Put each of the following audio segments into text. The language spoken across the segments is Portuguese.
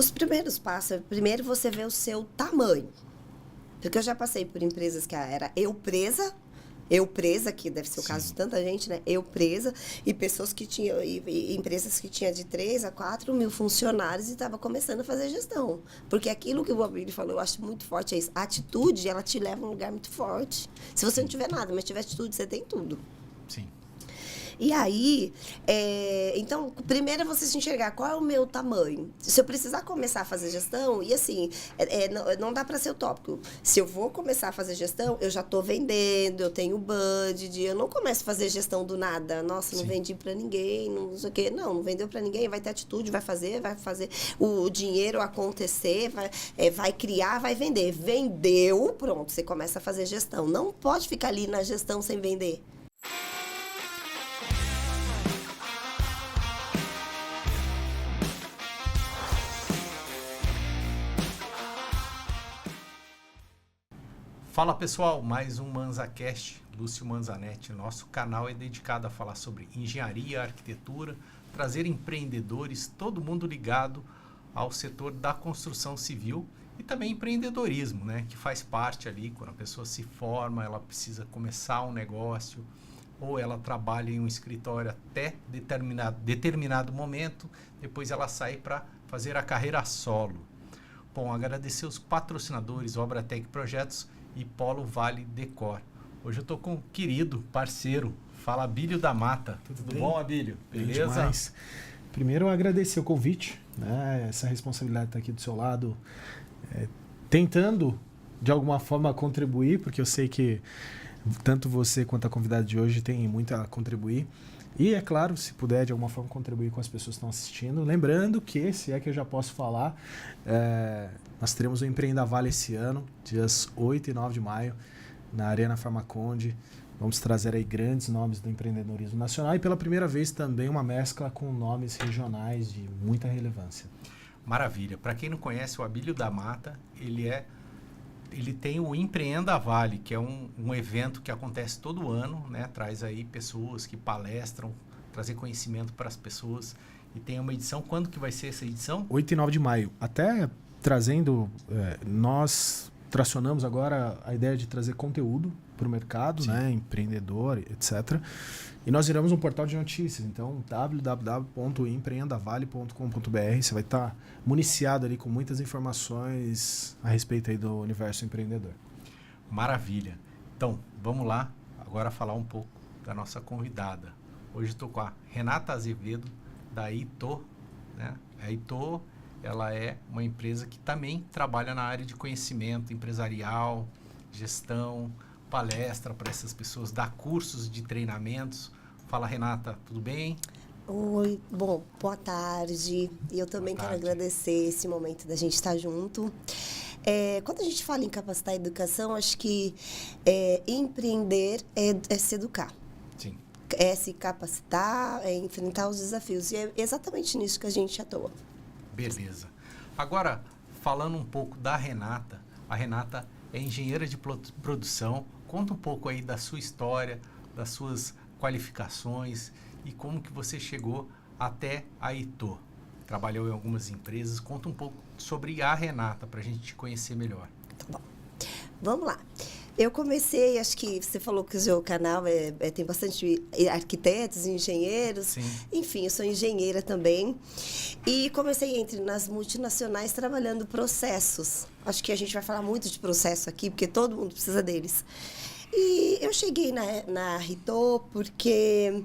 Os primeiros passos, primeiro você vê o seu tamanho. Porque eu já passei por empresas que era eu presa, que deve ser o caso de tanta gente, né? Eu presa, e pessoas que tinham, e empresas que tinham de 3 a 4 mil funcionários e estava começando a fazer gestão. Porque aquilo que o Abílio falou, eu acho muito forte, é isso. A atitude, ela te leva a um lugar muito forte. Se você não tiver nada, mas tiver atitude, você tem tudo. Sim. E aí, então, primeiro é você se enxergar qual é o meu tamanho. Se eu precisar começar a fazer gestão, e assim, não dá para ser utópico. Se eu vou começar a fazer gestão, eu já estou vendendo, eu tenho budget, eu não começo a fazer gestão do nada. Nossa, não vendi para ninguém, não sei o quê. Não vendeu para ninguém, vai ter atitude, vai fazer o dinheiro acontecer, vai criar, vai vender. Vendeu, pronto, você começa a fazer gestão. Não pode ficar ali na gestão sem vender. Fala pessoal, mais um ManzaCast, Lúcio Manzanetti. Nosso canal é dedicado a falar sobre engenharia, arquitetura, trazer empreendedores, todo mundo ligado ao setor da construção civil e também empreendedorismo, né? Que faz parte ali, quando a pessoa se forma, ela precisa começar um negócio ou ela trabalha em um escritório até determinado momento, depois ela sai para fazer a carreira solo. Bom, agradecer os patrocinadores, Obratec Projetos e Polo Vale Decor. Hoje eu estou com um querido parceiro, fala Abílio da Mata. Tudo bom, Abílio? Beleza? Demais. Primeiro, agradecer o convite, né? Essa responsabilidade de estar aqui do seu lado, tentando, de alguma forma, contribuir, porque eu sei que tanto você quanto a convidada de hoje tem muito a contribuir. E, é claro, se puder, de alguma forma, contribuir com as pessoas que estão assistindo. Lembrando que, se é que eu já posso falar, nós teremos o Empreenda Vale esse ano, dias 8 e 9 de maio, na Arena Farmaconde. Vamos trazer aí grandes nomes do empreendedorismo nacional e, pela primeira vez, também uma mescla com nomes regionais de muita relevância. Maravilha. Para quem não conhece, o Abílio da Mata, ele tem o Empreenda Vale, que é um evento que acontece todo ano, né? Traz aí pessoas que palestram, trazer conhecimento para as pessoas. E tem uma edição, quando que vai ser essa edição? 8 e 9 de maio. Até trazendo, nós tracionamos agora a ideia de trazer conteúdo para o mercado, né? Empreendedor, etc. E nós viramos um portal de notícias, então www.empreendavale.com.br. Você vai estar municiado ali com muitas informações a respeito aí do universo empreendedor. Maravilha. Então, vamos lá agora falar um pouco da nossa convidada. Hoje estou com a Renata Azevedo, da Ito, né? A Ito, ela é uma empresa que também trabalha na área de conhecimento empresarial, gestão, palestra para essas pessoas, dá cursos de treinamentos. Fala, Renata, tudo bem? Oi, bom, boa tarde. E eu também quero agradecer esse momento da gente estar junto. Quando a gente fala em capacitar a educação, acho que empreender é se educar. Sim. É se capacitar, é enfrentar os desafios. E é exatamente nisso que a gente atua. Beleza. Agora, falando um pouco da Renata, a Renata é engenheira de produção. Conta um pouco aí da sua história, das suas qualificações e como que você chegou até a Ito. Trabalhou em algumas empresas. Conta um pouco sobre a Renata para a gente te conhecer melhor. Tá bom. Vamos lá. Eu comecei, acho que você falou que o seu canal tem bastante arquitetos, engenheiros. Sim. Enfim, eu sou engenheira também. E comecei nas multinacionais trabalhando processos. Acho que a gente vai falar muito de processo aqui, porque todo mundo precisa deles. E eu cheguei na Ito porque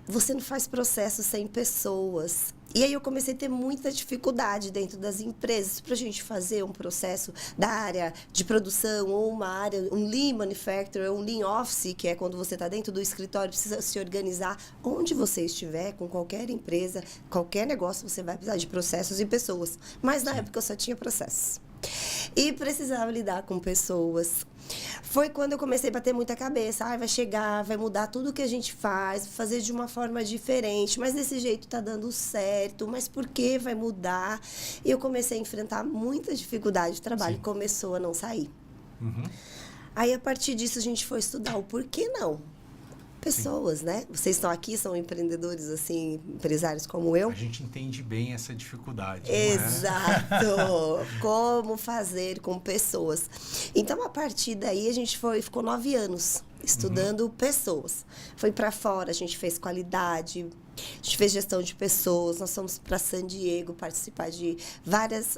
você não faz processo sem pessoas. E aí eu comecei a ter muita dificuldade dentro das empresas para a gente fazer um processo da área de produção ou uma área, um Lean Manufacturing, um Lean Office, que é quando você está dentro do escritório, precisa se organizar. Onde você estiver, com qualquer empresa, qualquer negócio, você vai precisar de processos e pessoas. Mas na época eu só tinha processos. E precisava lidar com pessoas. Foi quando eu comecei a bater muita cabeça. Vai chegar, vai mudar tudo que a gente faz, fazer de uma forma diferente, mas desse jeito tá dando certo, mas por que vai mudar? E eu comecei a enfrentar muita dificuldade de trabalho. Sim. Começou a não sair. Uhum. Aí, a partir disso, a gente foi estudar o porquê não. pessoas, né? Vocês estão aqui, são empreendedores, assim, empresários como eu. A gente entende bem essa dificuldade. Exato! Como fazer com pessoas. Então, a partir daí, a gente ficou 9 anos estudando pessoas. Foi para fora, a gente fez qualidade, a gente fez gestão de pessoas, nós fomos para San Diego participar de várias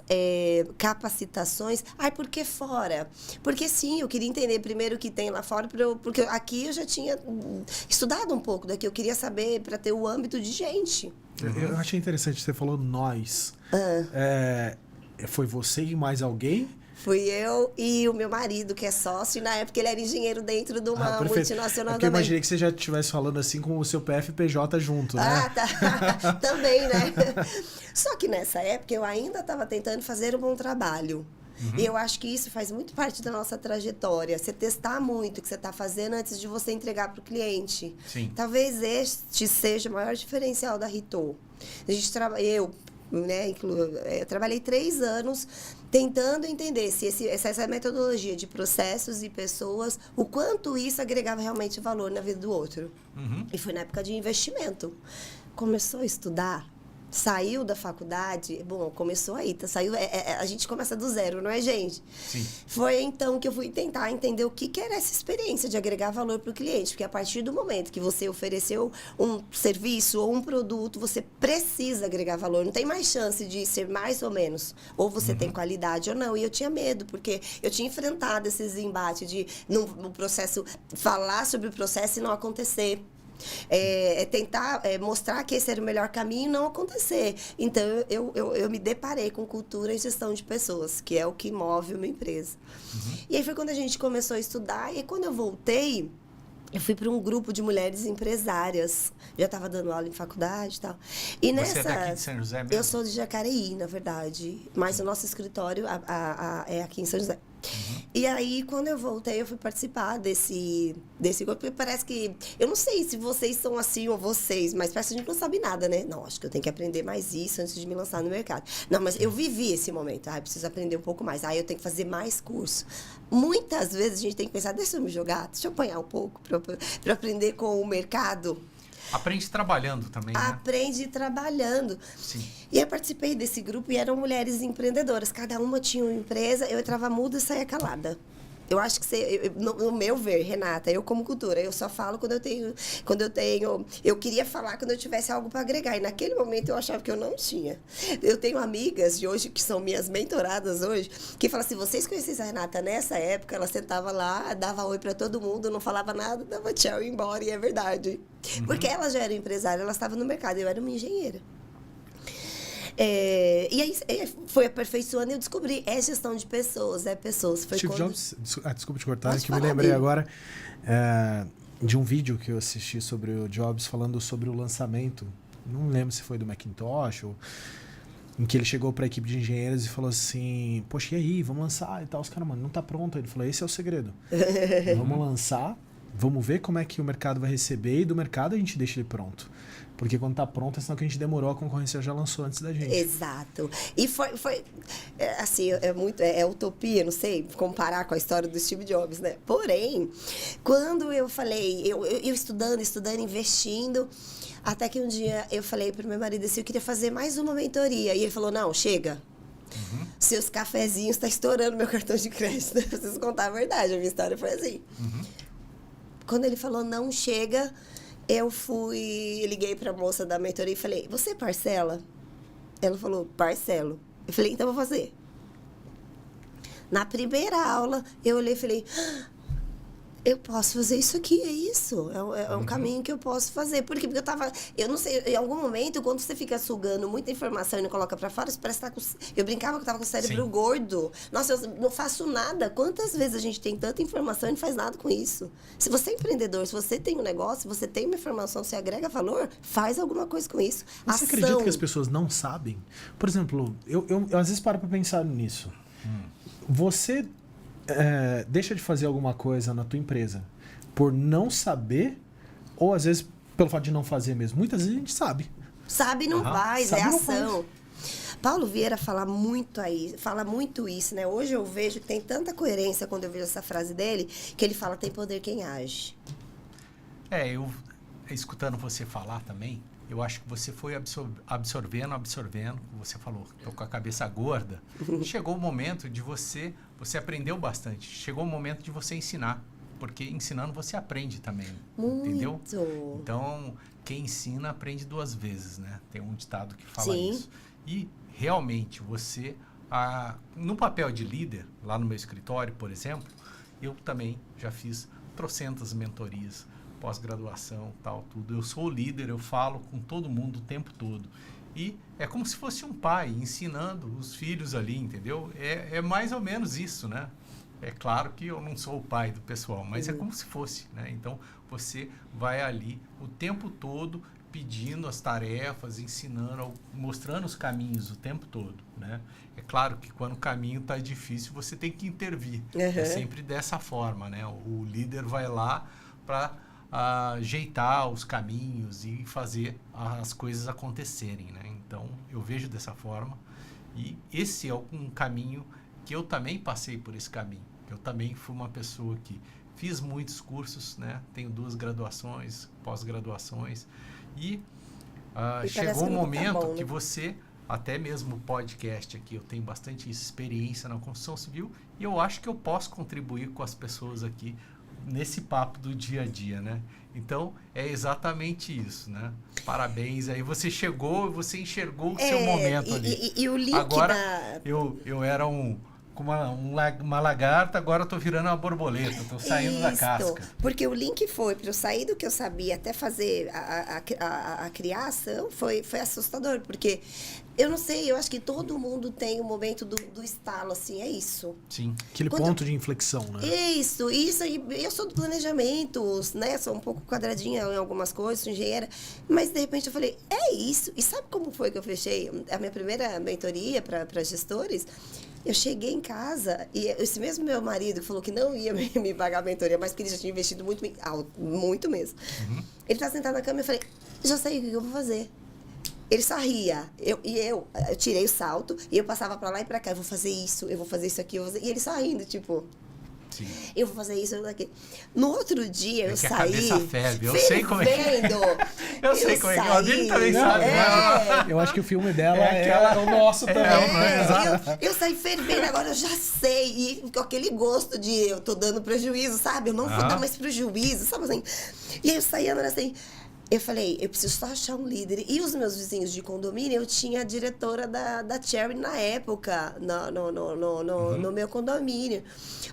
capacitações. Ai, por que fora? Porque sim, eu queria entender primeiro o que tem lá fora, porque aqui eu já tinha estudado um pouco daqui, eu queria saber para ter o âmbito de gente. Eu achei interessante, você falou nós. Foi você e mais alguém? Fui eu e o meu marido, que é sócio, e na época ele era engenheiro dentro de uma multinacional também. Eu imaginei que você já estivesse falando assim com o seu PFPJ junto, né? Ah, tá. Também, né? Só que nessa época eu ainda estava tentando fazer um bom trabalho. E eu acho que isso faz muito parte da nossa trajetória. Você testar muito o que você está fazendo antes de você entregar para o cliente. Sim. Talvez este seja o maior diferencial da Ritou. Eu trabalhei 3 anos tentando entender se essa metodologia de processos e pessoas, o quanto isso agregava realmente valor na vida do outro. E foi na época de investimento. Começou a estudar, saiu da faculdade, bom, começou aí, a gente começa do zero, não é, gente? Sim. Foi então que eu fui tentar entender o que era essa experiência de agregar valor para o cliente, porque a partir do momento que você ofereceu um serviço ou um produto, você precisa agregar valor, não tem mais chance de ser mais ou menos, ou você tem qualidade ou não, e eu tinha medo, porque eu tinha enfrentado esses embates de, no processo, falar sobre o processo e não acontecer. Tentar mostrar que esse era o melhor caminho e não acontecer. Então, eu me deparei com cultura e gestão de pessoas, que é o que move uma empresa. E aí foi quando a gente começou a estudar, e quando eu voltei, eu fui para um grupo de mulheres empresárias. Já estava dando aula em faculdade e tal. E Você é daqui de São José mesmo? Eu sou de Jacareí, na verdade. Mas o nosso escritório é aqui em São José. E aí, quando eu voltei, eu fui participar desse grupo. Porque parece que... Eu não sei se vocês são assim ou vocês, mas parece que a gente não sabe nada, né? Não, acho que eu tenho que aprender mais isso antes de me lançar no mercado. Não, mas eu vivi esse momento. Eu preciso aprender um pouco mais. Eu tenho que fazer mais curso. Muitas vezes a gente tem que pensar, deixa eu me jogar, deixa eu apanhar um pouco para aprender com o mercado. Aprende trabalhando também, né? Aprende trabalhando. Sim. E eu participei desse grupo e eram mulheres empreendedoras. Cada uma tinha uma empresa, eu entrava muda e saía calada. Eu acho que no meu ver, Renata, eu como cultura, eu só falo quando eu tenho... Eu queria falar quando eu tivesse algo para agregar. E naquele momento eu achava que eu não tinha. Eu tenho amigas de hoje, que são minhas mentoradas hoje, que falam assim, vocês conhecem a Renata nessa época? Ela sentava lá, dava oi para todo mundo, não falava nada, dava tchau e ia embora. E é verdade. Porque ela já era empresária, ela estava no mercado, eu era uma engenheira. E aí foi aperfeiçoando e eu descobri, gestão de pessoas, pessoas. Foi Steve quando... Jobs, desculpa te cortar, Pode que me falar, lembrei amigo. agora de um vídeo que eu assisti sobre o Jobs falando sobre o lançamento. Não lembro se foi do Macintosh ou em que ele chegou para a equipe de engenheiros e falou assim, poxa, e aí, vamos lançar e tal. Os caras, mano, não tá pronto. Ele falou, esse é o segredo. Vamos lançar, vamos ver como é que o mercado vai receber e do mercado a gente deixa ele pronto. Porque quando tá pronto, é sinal que a gente demorou, a concorrência já lançou antes da gente. Exato. E foi assim, é utopia, não sei, comparar com a história do Steve Jobs, né? Porém, quando eu falei, eu estudando, investindo, até que um dia eu falei pro meu marido assim, eu queria fazer mais uma mentoria. E ele falou, não, chega. Seus cafezinhos tá estourando meu cartão de crédito. Eu preciso contar a verdade, a minha história foi assim. Quando ele falou, não, chega... Eu liguei para a moça da mentoria e falei, você parcela? Ela falou, parcelo. Eu falei, então vou fazer. Na primeira aula, eu olhei e falei, eu posso fazer isso aqui, é isso. É um caminho que eu posso fazer. Por quê? Porque eu não sei, em algum momento, quando você fica sugando muita informação e não coloca pra fora, você parece estar eu brincava que eu tava com o cérebro gordo. Nossa, eu não faço nada. Quantas vezes a gente tem tanta informação e não faz nada com isso? Se você é empreendedor, se você tem um negócio, se você tem uma informação, se agrega valor, faz alguma coisa com isso. Você acredita que as pessoas não sabem? Por exemplo, eu às vezes paro pra pensar nisso. Você... deixa de fazer alguma coisa na tua empresa por não saber ou às vezes pelo fato de não fazer mesmo. Muitas vezes a gente sabe. Sabe não faz, sabe, é não ação. Paulo Vieira fala muito isso, né? Hoje eu vejo que tem tanta coerência quando eu vejo essa frase dele, que ele fala, tem poder quem age. Eu escutando você falar também, eu acho que você foi absorvendo, você falou, tô com a cabeça gorda. Chegou o momento de você aprendeu bastante, chegou o momento de você ensinar, porque ensinando você aprende também, entendeu? Então, quem ensina aprende 2 vezes, né? Tem um ditado que fala isso. E, realmente, você, no papel de líder, lá no meu escritório, por exemplo, eu também já fiz trocentas mentorias, pós-graduação, tal, tudo. Eu sou o líder, eu falo com todo mundo o tempo todo. E é como se fosse um pai ensinando os filhos ali, entendeu? É mais ou menos isso, né? É claro que eu não sou o pai do pessoal, mas é como se fosse, né? Então, você vai ali o tempo todo pedindo as tarefas, ensinando, mostrando os caminhos o tempo todo, né? É claro que quando o caminho está difícil, você tem que intervir. É sempre dessa forma, né? O líder vai lá para ajeitar os caminhos e fazer as coisas acontecerem, né? Então, eu vejo dessa forma e esse é um caminho que eu também passei por esse caminho. Eu também fui uma pessoa que fiz muitos cursos, né? Tenho 2 graduações, pós-graduações e chegou um momento que você, até mesmo o podcast aqui, eu tenho bastante experiência na construção civil e eu acho que eu posso contribuir com as pessoas aqui nesse papo do dia a dia, né? Então, é exatamente isso, né? Parabéns, aí você enxergou o seu momento ali. E o link agora, eu era uma lagarta, agora eu tô virando uma borboleta, tô saindo da casca. Porque o link foi, para eu sair do que eu sabia até fazer a criar a ação, foi assustador, porque eu não sei, eu acho que todo mundo tem o momento do estalo, assim, é isso. Sim, aquele ponto de inflexão, né? Isso aí, eu sou do planejamento, né, sou um pouco quadradinha em algumas coisas, sou engenheira, mas de repente eu falei, é isso, e sabe como foi que eu fechei a minha primeira mentoria para gestores? Eu cheguei em casa e esse mesmo meu marido que falou que não ia me pagar a mentoria, mas que ele já tinha investido muito mesmo. Ele tá sentado na cama e eu falei, já sei o que eu vou fazer. Ele só ria. Eu tirei o salto e eu passava pra lá e pra cá. Eu vou fazer isso aqui. E ele só rindo, tipo... Sim. Eu vou fazer isso, eu vou daqui. No outro dia, eu saí... a cabeça ferve. Eu sei como é que é. Eu sei como é que é. A dele também sabe. Eu acho que o filme dela é o nosso também. Eu saí fervendo, agora eu já sei. E com aquele gosto de eu tô dando prejuízo, sabe? Eu não vou dar mais prejuízo, sabe assim? E aí eu saí andando assim... Eu falei, eu preciso só achar um líder. E os meus vizinhos de condomínio, eu tinha a diretora da Cherry na época, no meu condomínio.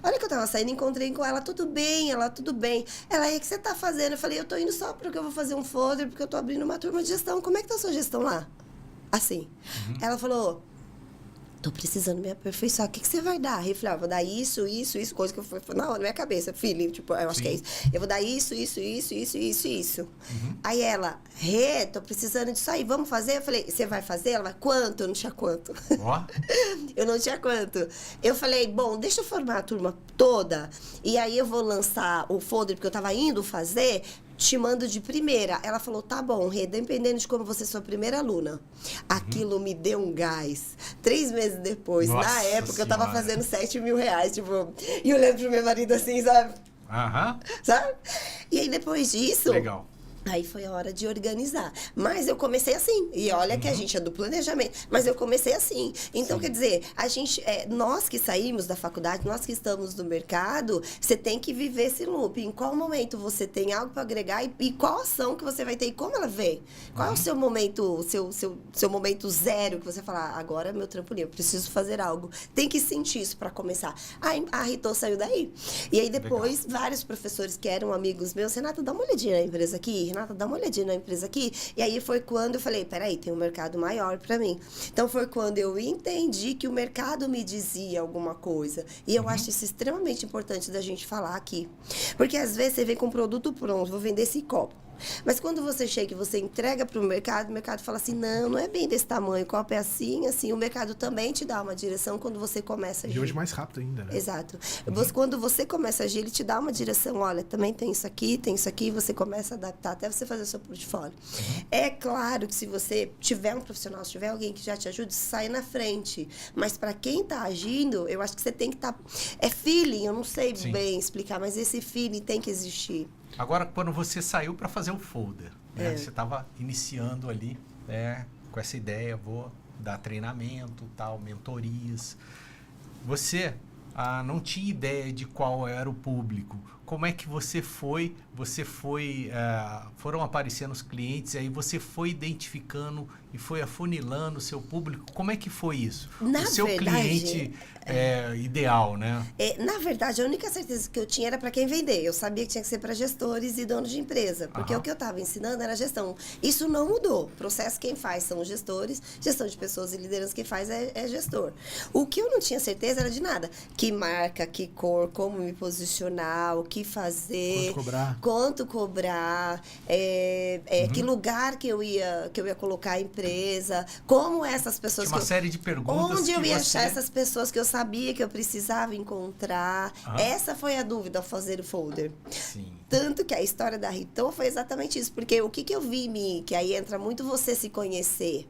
Olha que eu tava saindo, encontrei com ela, tudo bem. Ela, o que você tá fazendo? Eu falei, eu tô indo só porque eu vou fazer um folder, porque eu tô abrindo uma turma de gestão. Como é que tá a sua gestão lá? Assim. Ela falou... Tô precisando me aperfeiçoar. O que você vai dar? Eu falei, vou dar isso, coisa que eu fui na minha cabeça, feeling, tipo, eu acho que é isso. Eu vou dar isso. Aí ela, tô precisando disso aí, vamos fazer? Eu falei, você vai fazer? Ela, quanto? Eu não tinha quanto. Eu não tinha quanto. Eu falei, bom, deixa eu formar a turma toda, e aí eu vou lançar o folder, porque eu tava indo fazer, te mando de primeira. Ela falou, tá bom, Rê, dependendo de como você é sua primeira aluna. Aquilo me deu um gás. 3 meses depois, na época, eu tava fazendo 7 mil reais, tipo, e olhando pro meu marido assim, sabe? Sabe? E aí, depois disso... Legal. Aí foi a hora de organizar. Mas eu comecei assim. E olha que a gente é do planejamento. Mas eu comecei assim. Então, quer dizer, a gente, nós que saímos da faculdade, nós que estamos no mercado, você tem que viver esse loop. Em qual momento você tem algo para agregar e qual ação que você vai ter e como ela vem. Qual é o seu momento, seu momento zero que você fala, agora é meu trampolim, eu preciso fazer algo. Tem que sentir isso para começar. A Rito saiu daí. E aí depois, vários professores que eram amigos meus, Renata, dá uma olhadinha na empresa aqui, Renata, dá uma olhadinha na empresa aqui. E aí foi quando eu falei, peraí, tem um mercado maior para mim. Então foi quando eu entendi que o mercado me dizia alguma coisa. E eu acho isso extremamente importante da gente falar aqui. Porque às vezes você vem com um produto pronto, vou vender esse copo. Mas quando você chega e você entrega para o mercado fala assim, não é bem desse tamanho, o copo é assim, assim. O mercado também te dá uma direção quando você começa a agir. E hoje mais rápido ainda, né? Exato. Quando você começa a agir, ele te dá uma direção, olha, também tem isso aqui, você começa a adaptar até você fazer o seu portfólio. É claro que se você tiver um profissional, se tiver alguém que já te ajude, sai na frente. Mas para quem está agindo, eu acho que você tem que estar... É feeling, eu não sei bem explicar, mas esse feeling tem que existir. Agora, quando você saiu para fazer o folder, né? Você estava iniciando ali, com essa ideia, vou dar treinamento, tal, mentorias. Você não tinha ideia de qual era o público. Como é que você foi? Foram aparecendo os clientes, aí você foi identificando e foi afunilando o seu público. Como é que foi isso? O seu cliente ideal, né? Na verdade, a única certeza que eu tinha era para quem vender. Eu sabia que tinha que ser para gestores e donos de empresa, porque o que eu estava ensinando era gestão. Isso não mudou. O processo quem faz são os gestores, gestão de pessoas e liderança quem faz é gestor. O que eu não tinha certeza era de nada. Que marca, que cor, como me posicionar, o que fazer, quanto cobrar, que lugar que eu ia colocar a empresa, como essas pessoas... Tinha uma série de perguntas. Onde eu ia achar essas pessoas que eu sabia que eu precisava encontrar. Essa foi a dúvida ao fazer o folder. Sim. Tanto que a história da Riton foi exatamente isso, porque o que eu vi em mim, que aí entra muito você se conhecer.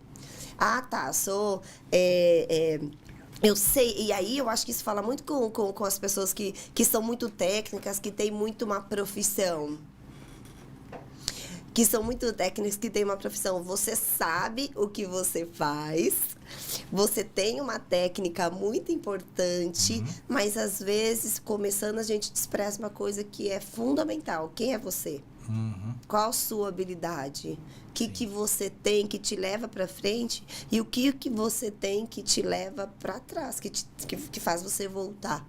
Eu sei, e aí eu acho que isso fala muito com as pessoas que são muito técnicas, que têm muito uma profissão. Que são muito técnicas, que têm uma profissão. Você sabe o que você faz, você tem uma técnica muito importante, mas às vezes, começando, a gente despreza uma coisa que é fundamental. Quem é você? Qual a sua habilidade? O que você tem que te leva para frente e o que você tem que te leva para trás, que faz você voltar.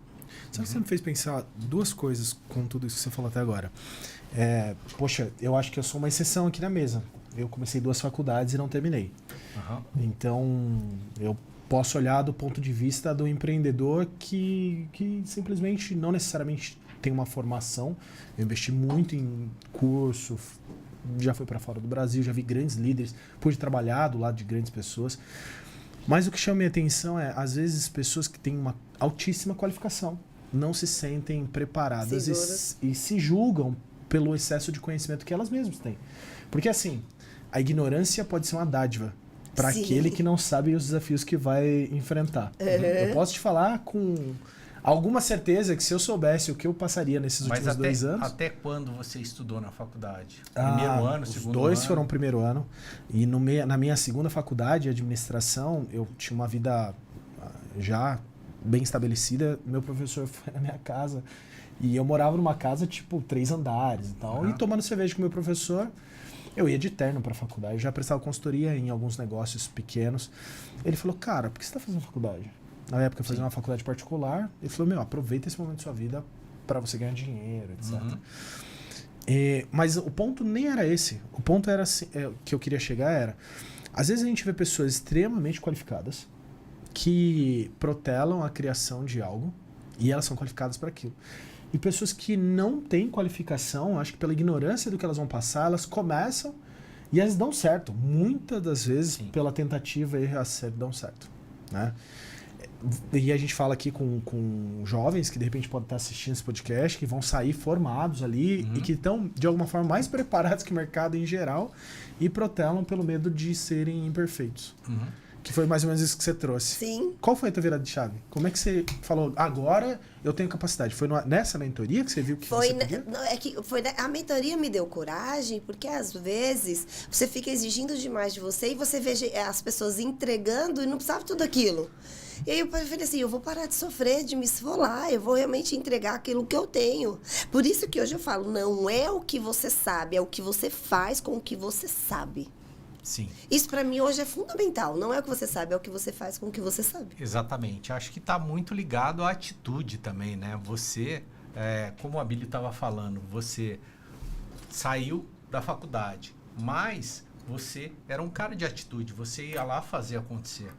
Sabe que você me fez pensar duas coisas com tudo isso que você falou até agora? Poxa, eu acho que eu sou uma exceção aqui na mesa. Eu comecei 2 faculdades e não terminei. Então, eu posso olhar do ponto de vista do empreendedor que simplesmente não necessariamente tem uma formação. Eu investi muito em curso, já fui para fora do Brasil, já vi grandes líderes, pude trabalhar do lado de grandes pessoas. Mas o que chama minha atenção é, às vezes, pessoas que têm uma altíssima qualificação não se sentem preparadas e se julgam pelo excesso de conhecimento que elas mesmas têm. Porque, assim, a ignorância pode ser uma dádiva para aquele que não sabe os desafios que vai enfrentar. Eu posso te falar com alguma certeza que se eu soubesse o que eu passaria nesses últimos 2 anos... Até quando você estudou na faculdade? Primeiro ano, segundo ano? Os 2 foram primeiro ano. E na minha segunda faculdade, administração, eu tinha uma vida já bem estabelecida. Meu professor foi na minha casa e eu morava numa casa tipo 3 andares e tal. E tomando cerveja com o meu professor, eu ia de terno para a faculdade. Eu já prestava consultoria em alguns negócios pequenos. Ele falou, cara, por que você está fazendo faculdade? Na época eu fazia uma faculdade particular. Ele falou, aproveita esse momento da sua vida para você ganhar dinheiro, etc. Mas o ponto nem era esse. O ponto era assim, que eu queria chegar era... Às vezes a gente vê pessoas extremamente qualificadas que protelam a criação de algo e elas são qualificadas para aquilo. E pessoas que não têm qualificação, acho que pela ignorância do que elas vão passar, elas começam e elas dão certo. Muitas das vezes, pela tentativa e acerto, dão certo, né? E a gente fala aqui com jovens que de repente podem estar assistindo esse podcast, que vão sair formados ali e que estão, de alguma forma, mais preparados que o mercado em geral e protelam pelo medo de serem imperfeitos. Que foi mais ou menos isso que você trouxe. Sim. Qual foi a tua virada de chave? Como é que você falou, agora eu tenho capacidade? Foi nessa mentoria que você viu que você podia? A mentoria me deu coragem, porque às vezes você fica exigindo demais de você e você vê as pessoas entregando e não precisava tudo aquilo. E aí eu falei assim, eu vou parar de sofrer, de me esfolar, eu vou realmente entregar aquilo que eu tenho. Por isso que hoje eu falo, não é o que você sabe, é o que você faz com o que você sabe. Sim. Isso para mim hoje é fundamental. Não é o que você sabe, é o que você faz com o que você sabe. Exatamente. Acho que está muito ligado à atitude também, né? Você, como a Billy estava falando, você saiu da faculdade, mas você era um cara de atitude. Você ia lá fazer acontecer.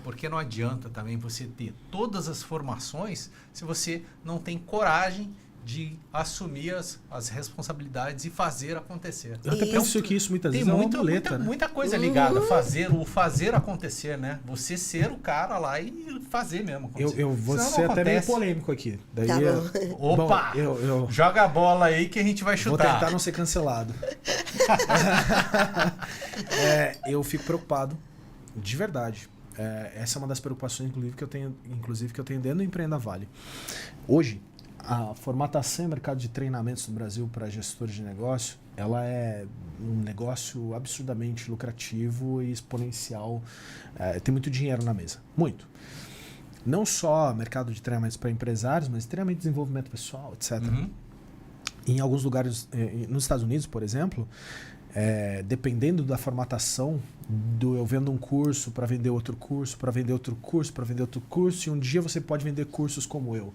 Porque não adianta também você ter todas as formações se você não tem coragem de assumir as responsabilidades e fazer acontecer. Eu até penso que isso muitas vezes é uma muleta, né? Muita coisa ligada a fazer acontecer, né? Você ser o cara lá e fazer mesmo acontecer. Eu vou ser até meio polêmico aqui. Daí tá bom. Opa! Bom, joga a bola aí que a gente vai chutar. Vou tentar não ser cancelado. Eu fico preocupado, de verdade. Essa é uma das preocupações, inclusive, que eu tenho dentro do Empreenda Vale. Hoje, a formatação e mercado de treinamentos no Brasil para gestores de negócio, ela é um negócio absurdamente lucrativo e exponencial. Tem muito dinheiro na mesa. Muito. Não só mercado de treinamentos para empresários, mas treinamento de desenvolvimento pessoal, etc. Uhum. Em alguns lugares, nos Estados Unidos, por exemplo, dependendo da formatação, eu vendo um curso para vender outro curso, para vender outro curso, para vender outro curso, e um dia você pode vender cursos como eu.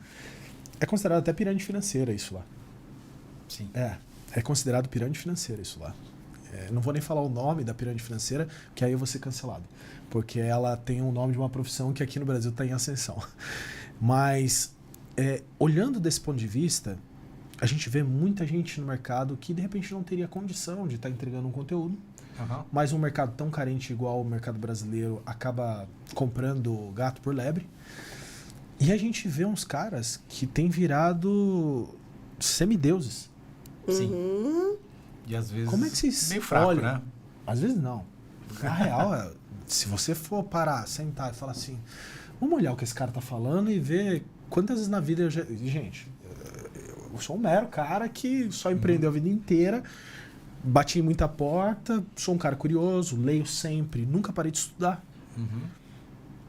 É considerado até pirâmide financeira isso lá. Sim. É considerado pirâmide financeira isso lá. Não vou nem falar o nome da pirâmide financeira, que aí eu vou ser cancelado. Porque ela tem o nome de uma profissão que aqui no Brasil está em ascensão. Mas, olhando desse ponto de vista, a gente vê muita gente no mercado que de repente não teria condição de estar entregando um conteúdo, mas um mercado tão carente igual o mercado brasileiro acaba comprando gato por lebre. E a gente vê uns caras que têm virado semideuses. Sim. E às vezes como é que vocês meio fraco, olham? né? Às vezes não. Na real, se você for parar, sentar e falar assim, vamos olhar o que esse cara tá falando e ver quantas vezes na vida eu já... Gente, eu sou um mero cara que só empreendeu a vida inteira, bati em muita porta, sou um cara curioso, leio sempre, nunca parei de estudar.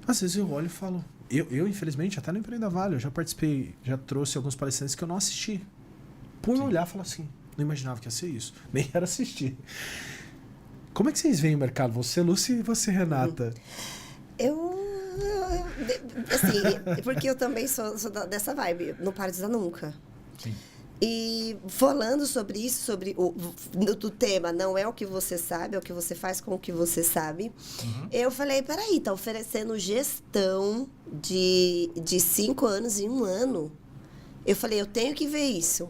Às vezes eu olho e falo... Eu infelizmente, até no Empreenda Vale, eu já participei, já trouxe alguns palestrantes que eu não assisti. Por olhar e falar assim, não imaginava que ia ser isso. Nem era assistir. Como é que vocês veem o mercado? Você, Lúcia, e você, Renata? Assim, porque eu também sou dessa vibe, não paro de usar nunca. Sim. E falando sobre isso, sobre do tema, não é o que você sabe, é o que você faz com o que você sabe. Eu falei, peraí, tá oferecendo gestão de 5 anos em 1 ano. Eu falei, eu tenho que ver isso.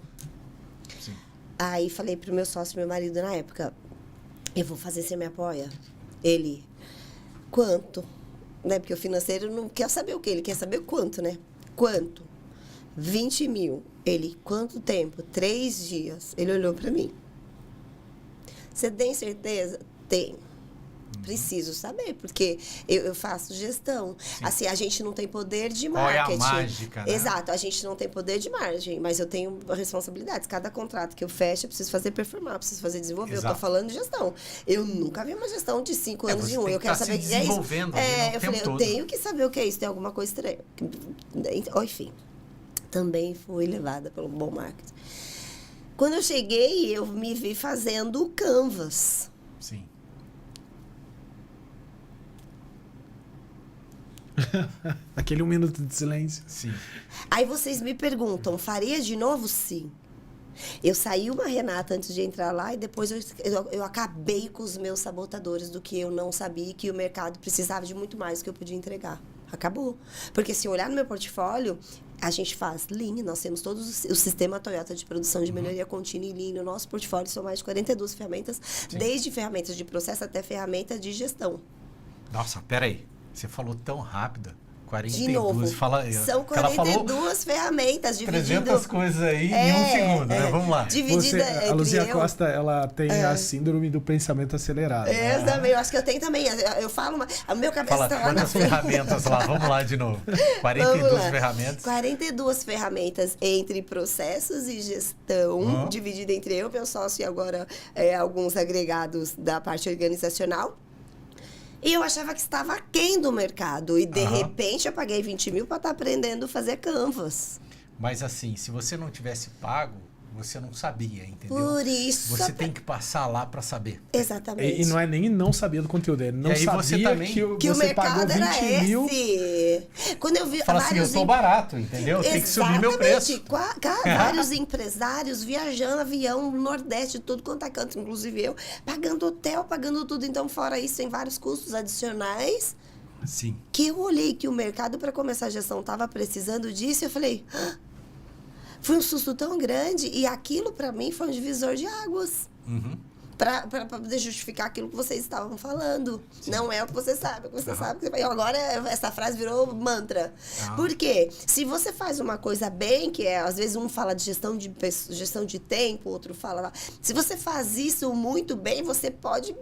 Sim. Aí falei pro meu sócio, meu marido na época, eu vou fazer, você me apoia? Ele, quanto? Né? Porque o financeiro não quer saber o quê? Ele quer saber o quanto, né? Quanto? 20 mil. Ele, quanto tempo? 3 dias. Ele olhou para mim. Você tem certeza? Tem. Preciso saber, porque eu faço gestão. Sim. Assim, a gente não tem poder de marketing. Qual é a mágica, né? Exato, a gente não tem poder de margem, mas eu tenho responsabilidades. Cada contrato que eu fecho, eu preciso fazer performar, eu preciso fazer desenvolver. Exato. Eu tô falando de gestão. Eu nunca vi uma gestão de 5 anos em 1. Eu quero saber o que é isso. Eu falei, eu tenho que saber o que é isso. Tem alguma coisa estranha. Enfim, também fui levada pelo bom marketing. Quando eu cheguei, eu me vi fazendo Canvas. Sim. Aquele 1 minuto de silêncio. Sim. Aí vocês me perguntam, faria de novo? Sim. Eu saí uma Renata antes de entrar lá e depois eu acabei com os meus sabotadores do que eu não sabia, que o mercado precisava de muito mais do que eu podia entregar. Acabou. Porque se olhar no meu portfólio, a gente faz Lean, nós temos todo o sistema Toyota de produção de melhoria contínua e Lean. No nosso portfólio são mais de 42 ferramentas, sim, desde ferramentas de processo até ferramentas de gestão. Nossa, peraí. Você falou tão rápido. 42. De novo, são 42 ferramentas divididas. 300 coisas aí em 1 segundo, né? Vamos lá. A Luzia Costa, ela tem a síndrome do pensamento acelerado. Eu também, eu acho que eu tenho também. Eu falo, o meu cabeça está lá na frente. Ferramentas lá, vamos lá de novo. 42 ferramentas. 42 ferramentas entre processos e gestão, dividida entre eu, meu sócio e agora alguns agregados da parte organizacional. E eu achava que estava aquém do mercado. E, de repente, eu paguei 20 mil para estar aprendendo a fazer Canvas. Mas, assim, se você não tivesse pago, você não sabia, entendeu? Por isso... Você tem que passar lá para saber. Exatamente. E não é nem não sabia do conteúdo, é não sabia você também, que o mercado pagou 20 mil. Quando eu vi fala assim, eu tô barato, entendeu? Tem que subir meu preço. Vários empresários viajando avião no Nordeste, tudo quanto é canto, inclusive eu, pagando hotel, pagando tudo. Então, fora isso, tem vários custos adicionais. Sim. Que eu olhei que o mercado, para começar a gestão, estava precisando disso, e eu falei... Foi um susto tão grande e aquilo, para mim, foi um divisor de águas. Para poder justificar aquilo que vocês estavam falando. Sim. Não é o que você sabe. O que você sabe. Agora, essa frase virou mantra. Por quê? Se você faz uma coisa bem, que às vezes um fala de gestão de tempo, outro fala... Se você faz isso muito bem, você pode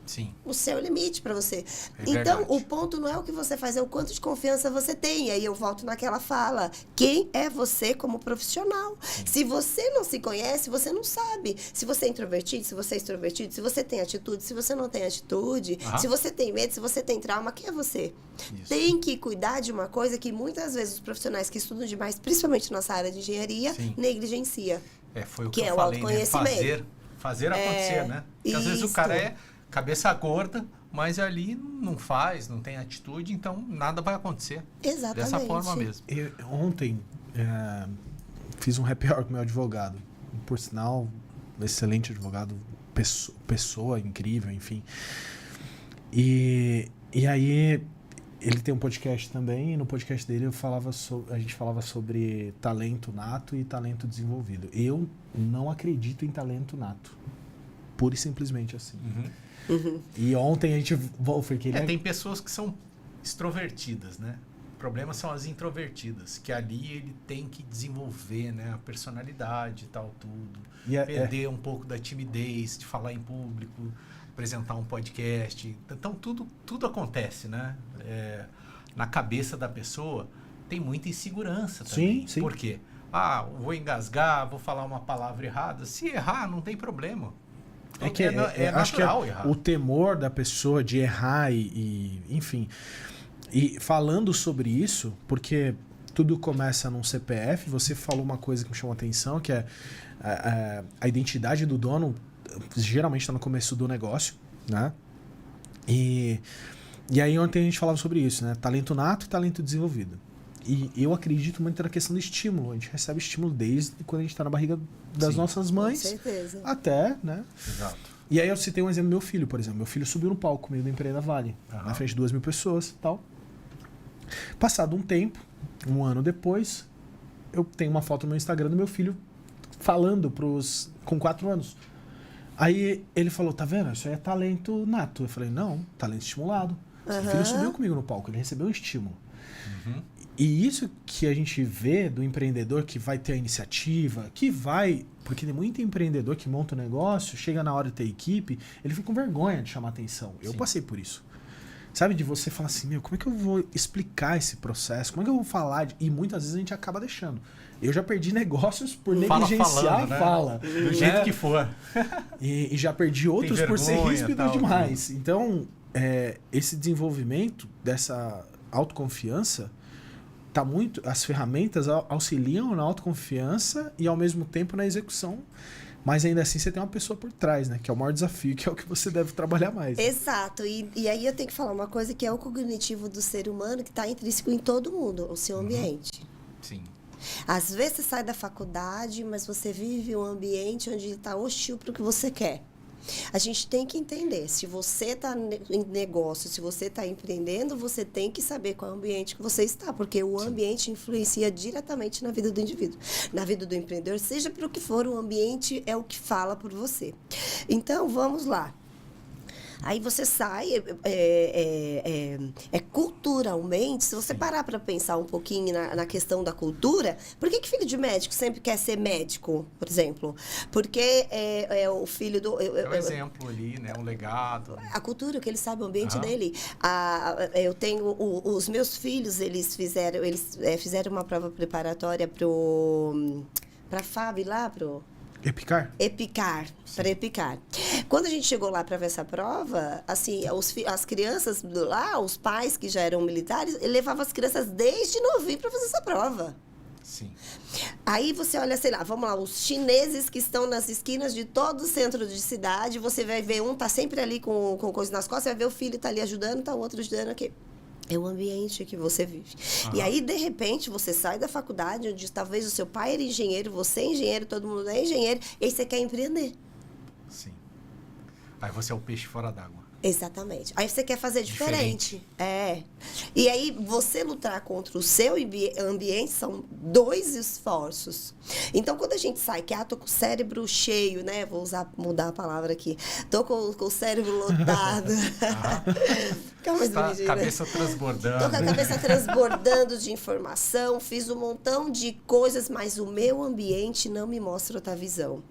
Sim. o seu limite para você. É Então, verdade. o ponto não é o que você faz, é o quanto de confiança você tem. E aí eu volto naquela fala. Quem é você como profissional? Se você não se conhece, você não sabe. Se você é introvertido, se você é extrovertido, se você tem atitude, se você não tem atitude, se você tem medo, se você tem trauma, quem é você? Isso. Tem que cuidar de uma coisa que muitas vezes os profissionais que estudam demais, principalmente nossa área de engenharia, Sim. negligencia. Foi o Que que é eu o falei, né? autoconhecimento. Fazer acontecer, né? Porque às vezes o Isso. cara é cabeça gorda, mas ali não faz, não tem atitude, então nada vai acontecer. Exatamente. Dessa forma mesmo. Ontem fiz um happy hour com meu advogado. Por sinal, excelente advogado, pessoa incrível, enfim. E aí ele tem um podcast também, e no podcast dele a gente falava sobre talento nato e talento desenvolvido. Eu não acredito em talento nato. Pura e simplesmente assim. E ontem a gente... Tem pessoas que são extrovertidas, né? O problema são as introvertidas, que ali ele tem que desenvolver, né, a personalidade e tal, tudo. Perder um pouco da timidez de falar em público, apresentar um podcast. Então, tudo acontece, né? Na cabeça da pessoa tem muita insegurança também. Sim. Por quê? Vou engasgar, vou falar uma palavra errada. Se errar, não tem problema. Acho que errar. O temor da pessoa de errar enfim. E falando sobre isso, porque tudo começa num CPF, você falou uma coisa que me chamou a atenção, que é a identidade do dono geralmente está no começo do negócio, né? E aí ontem a gente falava sobre isso, né? Talento nato e talento desenvolvido. E eu acredito muito na questão do estímulo. A gente recebe estímulo desde quando a gente está na barriga das nossas mães. Com certeza. Até, né? Exato. E aí eu citei um exemplo do meu filho, por exemplo. Meu filho subiu no palco comigo da Empreenda Vale, na frente de 2.000 pessoas e tal. Passado um tempo, um ano depois, eu tenho uma foto no meu Instagram do meu filho falando com 4 anos. Aí ele falou, tá vendo? Isso aí é talento nato. Eu falei, não, talento estimulado. Meu filho subiu comigo no palco, ele recebeu um estímulo. E isso que a gente vê do empreendedor que vai ter a iniciativa, porque tem muito empreendedor que monta um negócio, chega na hora de ter equipe, ele fica com vergonha de chamar atenção. Eu passei por isso. Sabe, de você falar assim, como é que eu vou explicar esse processo? Como é que eu vou falar? E muitas vezes a gente acaba deixando. Eu já perdi negócios por negligenciar a fala. Do jeito que for. E já perdi outros por ser ríspido demais. Então, esse desenvolvimento dessa autoconfiança, as ferramentas auxiliam na autoconfiança e ao mesmo tempo na execução. Mas ainda assim você tem uma pessoa por trás, né? Que é o maior desafio, que é o que você deve trabalhar mais. Exato. E aí eu tenho que falar uma coisa que é o cognitivo do ser humano que está intrínseco em todo mundo, o seu ambiente. Sim. Às vezes você sai da faculdade, mas você vive um ambiente onde está hostil para o que você quer. A gente tem que entender, se você está em negócio, se você está empreendendo, você tem que saber qual é o ambiente que você está, porque o ambiente influencia diretamente na vida do indivíduo, na vida do empreendedor, seja para o que for, o ambiente é o que fala por você. Então, vamos lá. Aí você sai, culturalmente, se você parar para pensar um pouquinho na questão da cultura, por que filho de médico sempre quer ser médico, por exemplo? Porque é o filho do... É um exemplo ali, né? Um legado. A cultura, que ele sabe, o ambiente dele. Eu tenho... os meus filhos, eles fizeram uma prova preparatória para a FAB lá, Epicar? Para Epicar. Quando a gente chegou lá para ver essa prova, assim, as crianças lá, os pais que já eram militares, levavam as crianças desde novinho para fazer essa prova. Sim. Aí você olha, sei lá, vamos lá, os chineses que estão nas esquinas de todo o centro de cidade, você vai ver um tá sempre ali com coisa nas costas, você vai ver o filho tá ali ajudando, tá o outro ajudando aqui. É o ambiente que você vive. E aí, de repente, você sai da faculdade, onde talvez o seu pai era engenheiro, você é engenheiro, todo mundo é engenheiro, e aí você quer empreender. Sim. Aí você é o peixe fora d'água. Exatamente. Aí você quer fazer diferente. E aí, você lutar contra o seu ambiente são 2 esforços. Então, quando a gente sai, que tô com o cérebro cheio, né? Vou mudar a palavra aqui. Tô com o cérebro lotado. Cabeça transbordando. Tô com a cabeça transbordando de informação, fiz um montão de coisas, mas o meu ambiente não me mostra outra visão.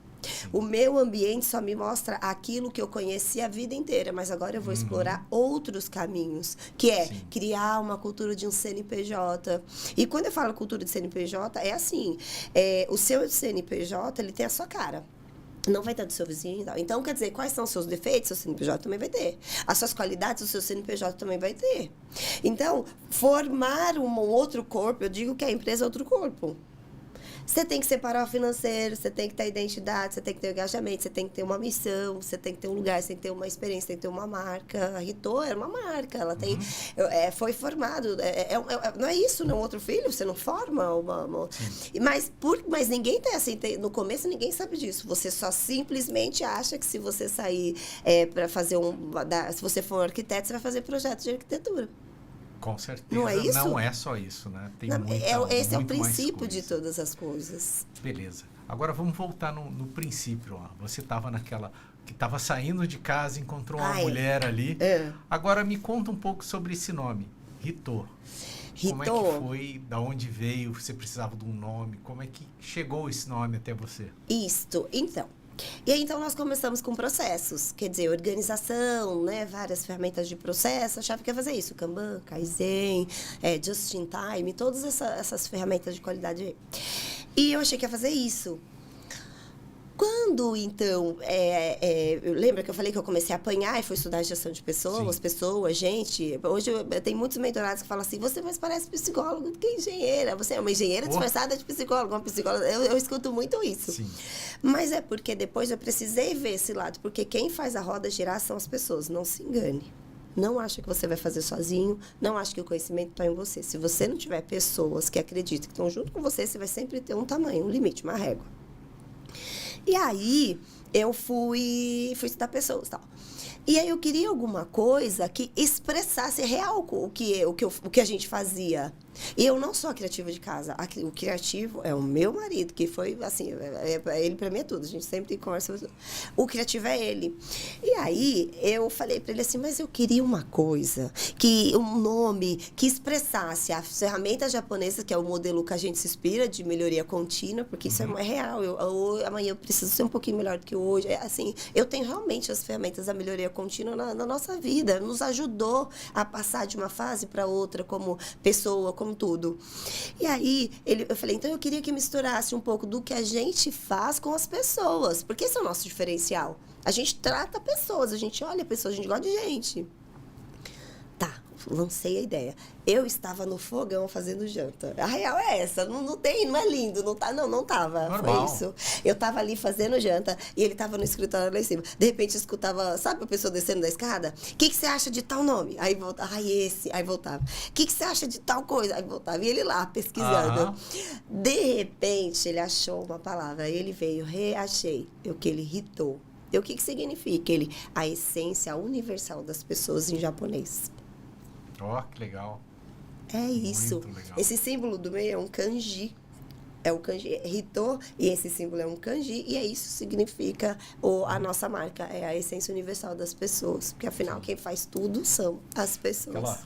O meu ambiente só me mostra aquilo que eu conheci a vida inteira, mas agora eu vou explorar outros caminhos, que é criar uma cultura de um CNPJ. E quando eu falo cultura de CNPJ, é assim, o seu CNPJ, ele tem a sua cara. Não vai ter do seu vizinho e tal. Então, quer dizer, quais são os seus defeitos? Seu CNPJ também vai ter. As suas qualidades, o seu CNPJ também vai ter. Então, formar um outro corpo, eu digo que a empresa é outro corpo. Você tem que separar o financeiro, você tem que ter identidade, você tem que ter engajamento, você tem que ter uma missão, você tem que ter um lugar, você tem que ter uma experiência, tem que ter uma marca. A Rito era uma marca, ela tem, foi formado. Não é isso, não? Outro filho, você não forma uma mas ninguém tem assim, no começo ninguém sabe disso. Você só simplesmente acha que se você sair para fazer se você for um arquiteto, você vai fazer projeto de arquitetura. Com certeza. Não é isso? Não é só isso, né? Tem esse é o muito princípio de todas as coisas. Beleza. Agora vamos voltar no princípio. Ó. Você estava naquela... que estava saindo de casa, encontrou uma mulher ali. Agora me conta um pouco sobre esse nome. Rito. Como é que foi? Da onde veio? Você precisava de um nome? Como é que chegou esse nome até você? Então. E aí, então, nós começamos com processos, quer dizer, organização, né? Várias ferramentas de processo. Achava que ia fazer isso, Kanban, Kaizen, Just in Time, todas essas ferramentas de qualidade. E eu achei que ia fazer isso. Quando, então, lembra que eu falei que eu comecei a apanhar e fui estudar gestão de pessoas, gente. Hoje eu tenho muitos mentorados que falam assim, você mais parece psicólogo do que engenheira. Você é uma engenheira disfarçada de psicólogo, uma psicóloga. Eu escuto muito isso. Sim. Mas é porque depois eu precisei ver esse lado, porque quem faz a roda girar são as pessoas, não se engane. Não acha que você vai fazer sozinho, não acha que o conhecimento está em você. Se você não tiver pessoas que acreditam que estão junto com você, você vai sempre ter um tamanho, um limite, uma régua. E aí, eu fui estudar pessoas e tal. E aí, eu queria alguma coisa que expressasse real o que a gente fazia. E eu não sou a criativa de casa. O criativo é o meu marido, que foi, assim, ele pra mim é tudo. A gente sempre conversa. O criativo é ele. E aí, eu falei pra ele assim, mas eu queria uma coisa, um nome que expressasse a ferramenta japonesa, que é o modelo que a gente se inspira, de melhoria contínua, porque isso é real. Amanhã eu preciso ser um pouquinho melhor do que hoje. Assim, eu tenho realmente as ferramentas da melhoria contínua na nossa vida. Nos ajudou a passar de uma fase para outra, como pessoa, como tudo. E aí, eu falei, então eu queria que misturasse um pouco do que a gente faz com as pessoas, porque esse é o nosso diferencial. A gente trata pessoas, a gente olha pessoas, a gente gosta de gente. Tá, lancei a ideia. Eu estava no fogão fazendo janta. A real é essa, não é lindo, não tava. Normal. Foi isso. Eu estava ali fazendo janta e ele estava no escritório lá em cima. De repente, escutava, sabe a pessoa descendo da escada? O que você acha de tal nome? Aí voltava, esse. Aí voltava. O que você acha de tal coisa? Aí voltava. E ele lá, pesquisando. De repente, ele achou uma palavra. Aí ele veio, reachei. O que ele irritou. E o que significa? A essência universal das pessoas em japonês. Ó, que legal. É isso. Muito legal. Esse símbolo do meio é um kanji. É o kanji Rito, e esse símbolo é um kanji, e isso significa a nossa marca, é a essência universal das pessoas. Porque, afinal, quem faz tudo são as pessoas.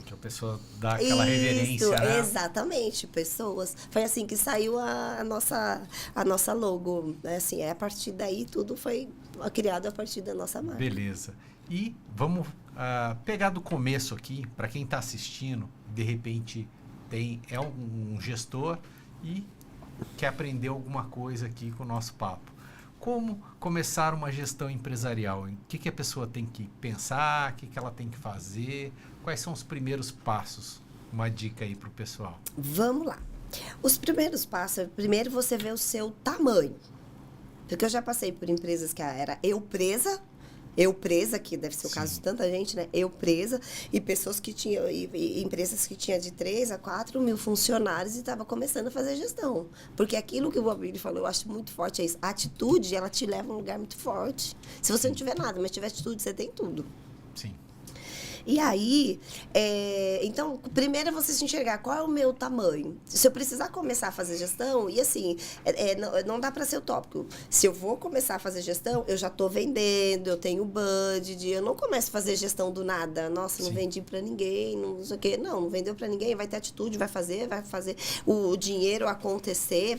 Que a pessoa dá aquela reverência, né? Exatamente, pessoas. Foi assim que saiu a nossa logo. Assim, a partir daí, tudo foi criado a partir da nossa marca. Beleza. E vamos pegar do começo aqui, para quem está assistindo, de repente é um gestor e quer aprender alguma coisa aqui com o nosso papo. Como começar uma gestão empresarial? O que a pessoa tem que pensar? O que ela tem que fazer? Quais são os primeiros passos? Uma dica aí para o pessoal. Vamos lá. Os primeiros passos, primeiro você vê o seu tamanho. Porque eu já passei por empresas que era eu presa, que deve ser o caso de tanta gente, né? Eu presa, e pessoas que tinham, e empresas que tinham de 3 a 4 mil funcionários e estava começando a fazer gestão. Porque aquilo que o Bob falou, eu acho muito forte, é isso. A atitude, ela te leva a um lugar muito forte. Se você não tiver nada, mas tiver atitude, você tem tudo. Sim. E aí, então, primeiro é você se enxergar qual é o meu tamanho. Se eu precisar começar a fazer gestão, e assim, não dá para ser utópico. Se eu vou começar a fazer gestão, eu já estou vendendo, eu tenho budget, eu não começo a fazer gestão do nada. Nossa, não vendi para ninguém, não sei o quê. Não vendeu para ninguém, vai ter atitude, vai fazer o dinheiro acontecer,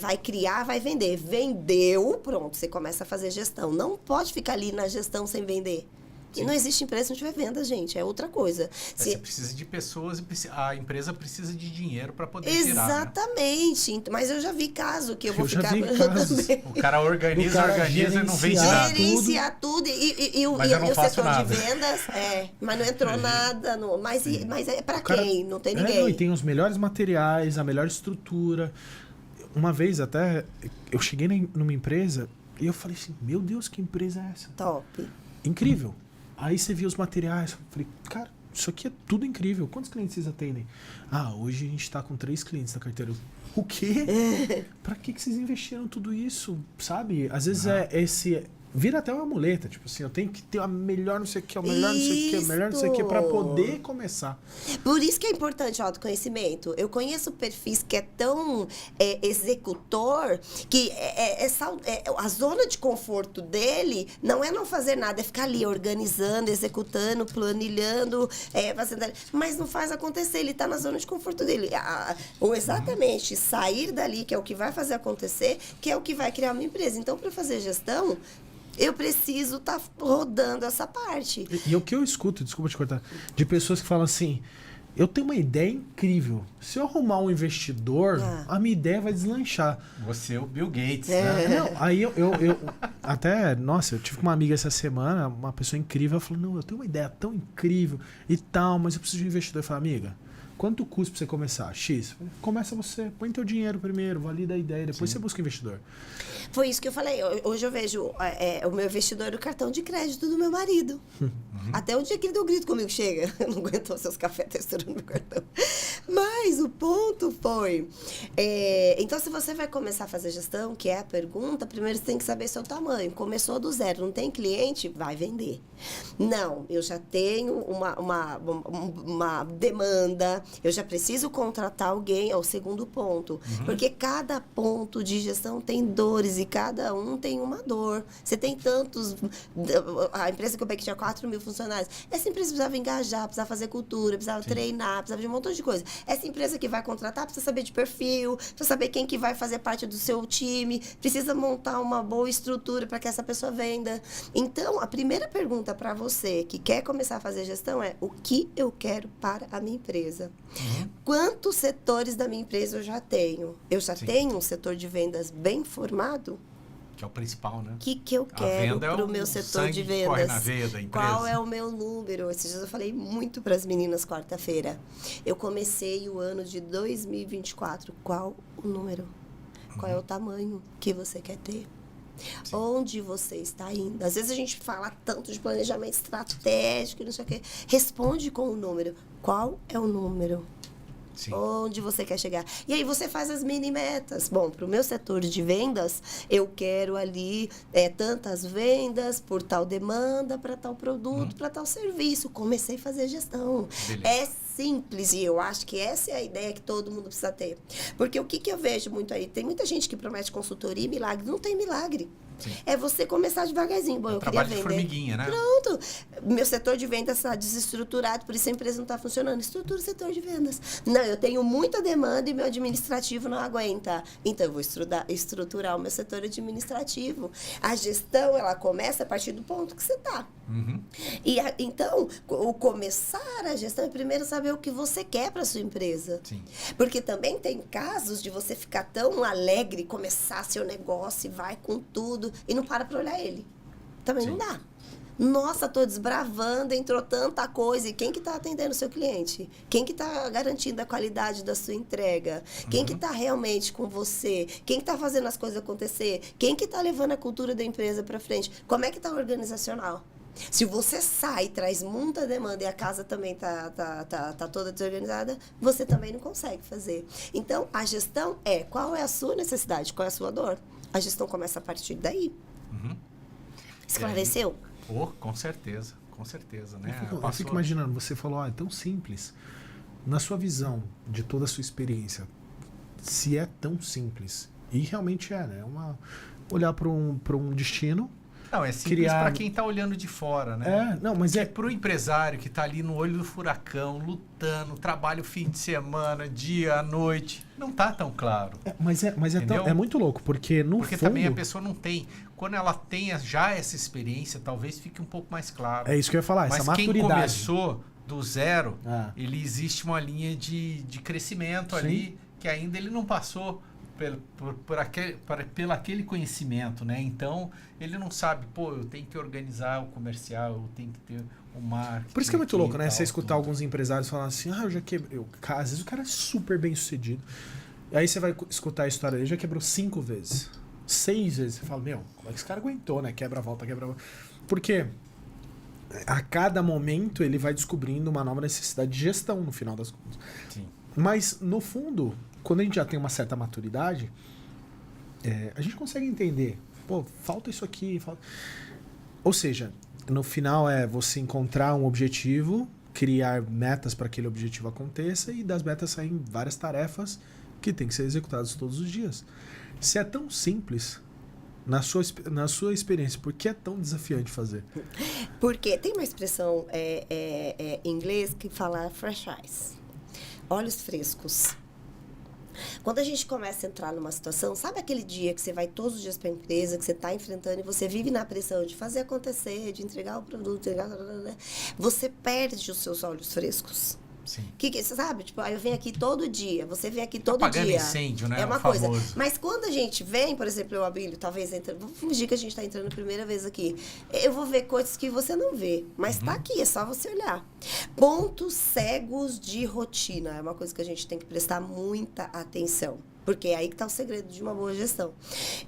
vai criar, vai vender. Vendeu, pronto, você começa a fazer gestão. Não pode ficar ali na gestão sem vender. E não existe empresa se não tiver venda, gente. É outra coisa. Você precisa de pessoas e a empresa precisa de dinheiro para poder girar. Exatamente. Né? Mas eu já vi caso que eu vou ficar... O cara organiza e não vende nada. Gerencia tudo. E o setor nada. De vendas, mas não entrou nada. Mas é para quem? Não tem ninguém. Não, e tem os melhores materiais, a melhor estrutura. Uma vez até, eu cheguei numa empresa e eu falei assim, meu Deus, que empresa é essa? Top. Incrível. Aí você viu os materiais, eu falei, cara, isso aqui é tudo incrível. Quantos clientes vocês atendem? Hoje a gente está com 3 clientes na carteira. O quê? Pra que vocês investiram tudo isso? Sabe? Às vezes vira até uma muleta, tipo assim, eu tenho que ter a melhor não sei o que, o melhor não sei o que, o melhor não sei o que, pra poder começar. Por isso que é importante o autoconhecimento. Eu conheço perfis que é tão executor, que a zona de conforto dele não é não fazer nada, é ficar ali organizando, executando, planilhando, fazendo, mas não faz acontecer, ele tá na zona de conforto dele. Ou exatamente, sair dali, que é o que vai fazer acontecer, que é o que vai criar uma empresa. Então, para fazer gestão, eu preciso estar rodando essa parte. E o que eu escuto, desculpa te cortar, de pessoas que falam assim, eu tenho uma ideia incrível. Se eu arrumar um investidor, a minha ideia vai deslanchar. Você é o Bill Gates, né? Não, aí eu até, nossa, eu tive com uma amiga essa semana, uma pessoa incrível, ela falou, não, eu tenho uma ideia tão incrível e tal, mas eu preciso de um investidor. Eu falei, amiga, quanto custa pra você começar? X. Começa você, põe teu dinheiro primeiro, valida a ideia, depois você busca investidor. Foi isso que eu falei. Hoje eu vejo o meu investidor o cartão de crédito do meu marido. Até o dia que ele deu um grito comigo, chega, eu não aguento seus cafés texturando meu cartão. Mas o ponto foi... então, se você vai começar a fazer gestão, que é a pergunta, primeiro você tem que saber seu tamanho. Começou do zero, não tem cliente, vai vender. Não, eu já tenho uma demanda, eu já preciso contratar alguém, é o segundo ponto. Porque cada ponto de gestão tem dores e cada um tem uma dor. Você tem tantos... A empresa que eu peguei tinha 4.000 funcionários. Essa empresa precisava engajar, precisava fazer cultura, precisava treinar, precisava de um montão de coisa. Essa empresa que vai contratar precisa saber de perfil, precisa saber quem que vai fazer parte do seu time, precisa montar uma boa estrutura para que essa pessoa venda. Então, a primeira pergunta para você que quer começar a fazer gestão é: o que eu quero para a minha empresa? Quantos setores da minha empresa eu já tenho? Eu já tenho um setor de vendas bem formado? Que é o principal, né? O que eu quero para o meu setor de vendas? Corre na veia da empresa. Qual é o meu número? Esses dias eu falei muito para as meninas quarta-feira. Eu comecei o ano de 2024. Qual o número? Qual é o tamanho que você quer ter? Sim. Onde você está indo? Às vezes a gente fala tanto de planejamento estratégico, não sei o quê. Responde com o número. Qual é o número? Sim. Onde você quer chegar. E aí você faz as mini metas. Bom, para o meu setor de vendas, eu quero ali tantas vendas por tal demanda, para tal produto, para tal serviço. Comecei a fazer gestão. Beleza. É simples e eu acho que essa é a ideia que todo mundo precisa ter. Porque o que eu vejo muito aí? Tem muita gente que promete consultoria e milagre. Não tem milagre. Sim. É você começar devagarzinho. Bom, eu queria vender. Trabalho de formiguinha, né? Pronto. Meu setor de vendas está desestruturado, por isso a empresa não está funcionando. Estrutura o setor de vendas. Não, eu tenho muita demanda e meu administrativo não aguenta. Então, eu vou estruturar o meu setor administrativo. A gestão, ela começa a partir do ponto que você está. E então, o começar a gestão é primeiro saber o que você quer para sua empresa. Sim. Porque também tem casos de você ficar tão alegre, começar seu negócio e vai com tudo e não para olhar ele. Também Sim. não dá. Nossa, tô desbravando, entrou tanta coisa. E quem que tá atendendo o seu cliente? Quem que tá garantindo a qualidade da sua entrega? Quem que tá realmente com você? Quem que tá fazendo as coisas acontecer? Quem que tá levando a cultura da empresa para frente? Como é que tá o organizacional? Se você sai, traz muita demanda e a casa também tá toda desorganizada, você também não consegue fazer. Então, a gestão qual é a sua necessidade, qual é a sua dor? A gestão começa a partir daí. Esclareceu? Com certeza. Com certeza, né? Eu fico imaginando, você falou, é tão simples. Na sua visão, de toda a sua experiência, se é tão simples, e realmente é, né? Olhar para um destino. Não, é simples para quem está olhando de fora, né? Mas para o empresário que está ali no olho do furacão, lutando, trabalha o fim de semana, dia, à noite, não está tão claro. Mas é muito louco, porque no Porque fundo... também a pessoa não tem. Quando ela tenha já essa experiência, talvez fique um pouco mais claro. É isso que eu ia falar, essa maturidade. Mas quem começou do zero, ele existe uma linha de crescimento ali que ainda ele não passou pelo aquele conhecimento, né? Então, ele não sabe, eu tenho que organizar o comercial, eu tenho que ter o marketing. Por isso que é muito louco, né? Você escutar alguns empresários falando assim, eu já quebrei. Às vezes o cara é super bem sucedido. E aí você vai escutar a história dele, já quebrou 5 vezes, 6 vezes. Você fala, como é que esse cara aguentou, né? Quebra a volta. Porque a cada momento ele vai descobrindo uma nova necessidade de gestão, no final das contas. Sim. Mas, no fundo, quando a gente já tem uma certa maturidade, a gente consegue entender. Falta isso aqui. Ou seja, no final é você encontrar um objetivo, criar metas para que aquele objetivo aconteça e das metas saem várias tarefas que têm que ser executadas todos os dias. Se é tão simples, na sua experiência, por que é tão desafiante fazer? Porque tem uma expressão em inglês que fala fresh eyes. Olhos frescos. Quando a gente começa a entrar numa situação, sabe aquele dia que você vai todos os dias para a empresa, que você está enfrentando e você vive na pressão de fazer acontecer, de entregar o produto, você perde os seus olhos frescos. Sim. Você sabe? Eu venho aqui todo dia, você vem aqui todo apagando dia. Incêndio, né? É uma coisa. Mas quando a gente vem, por exemplo, eu, Abílio, talvez entrando, vamos fingir que a gente está entrando a primeira vez aqui. Eu vou ver coisas que você não vê, mas está aqui, é só você olhar. Pontos cegos de rotina é uma coisa que a gente tem que prestar muita atenção. Porque é aí que está o segredo de uma boa gestão.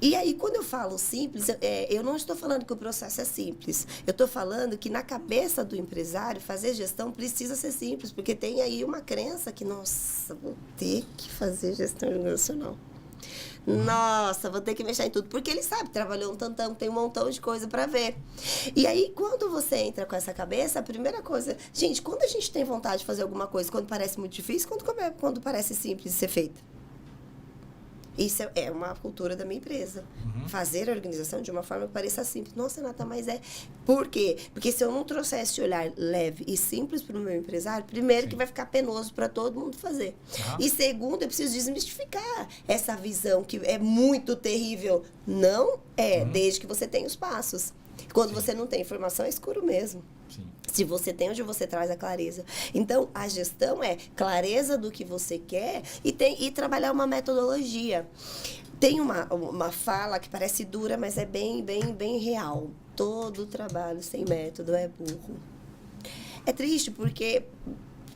E aí, quando eu falo simples, eu não estou falando que o processo é simples. Eu estou falando que na cabeça do empresário, fazer gestão precisa ser simples, porque tem aí uma crença que, nossa, vou ter que fazer gestão organizacional. Nossa, vou ter que mexer em tudo. Porque ele sabe, trabalhou um tantão, tem um montão de coisa para ver. E aí, quando você entra com essa cabeça, a primeira coisa... Gente, quando a gente tem vontade de fazer alguma coisa, quando parece muito difícil, quando parece simples de ser feita. Isso é uma cultura da minha empresa. Fazer a organização de uma forma que pareça simples. Nossa, Renata, mas é... Por quê? Porque se eu não trouxer esse olhar leve e simples para o meu empresário, primeiro que vai ficar penoso para todo mundo fazer. E segundo, eu preciso desmistificar essa visão que é muito terrível. Não é, desde que você tenha os passos. Quando você não tem informação, é escuro mesmo. Sim. Se você tem, onde você traz a clareza. Então, a gestão é clareza do que você quer e trabalhar uma metodologia. Tem uma fala que parece dura, mas é bem, bem, bem real. Todo trabalho sem método é burro. É triste porque...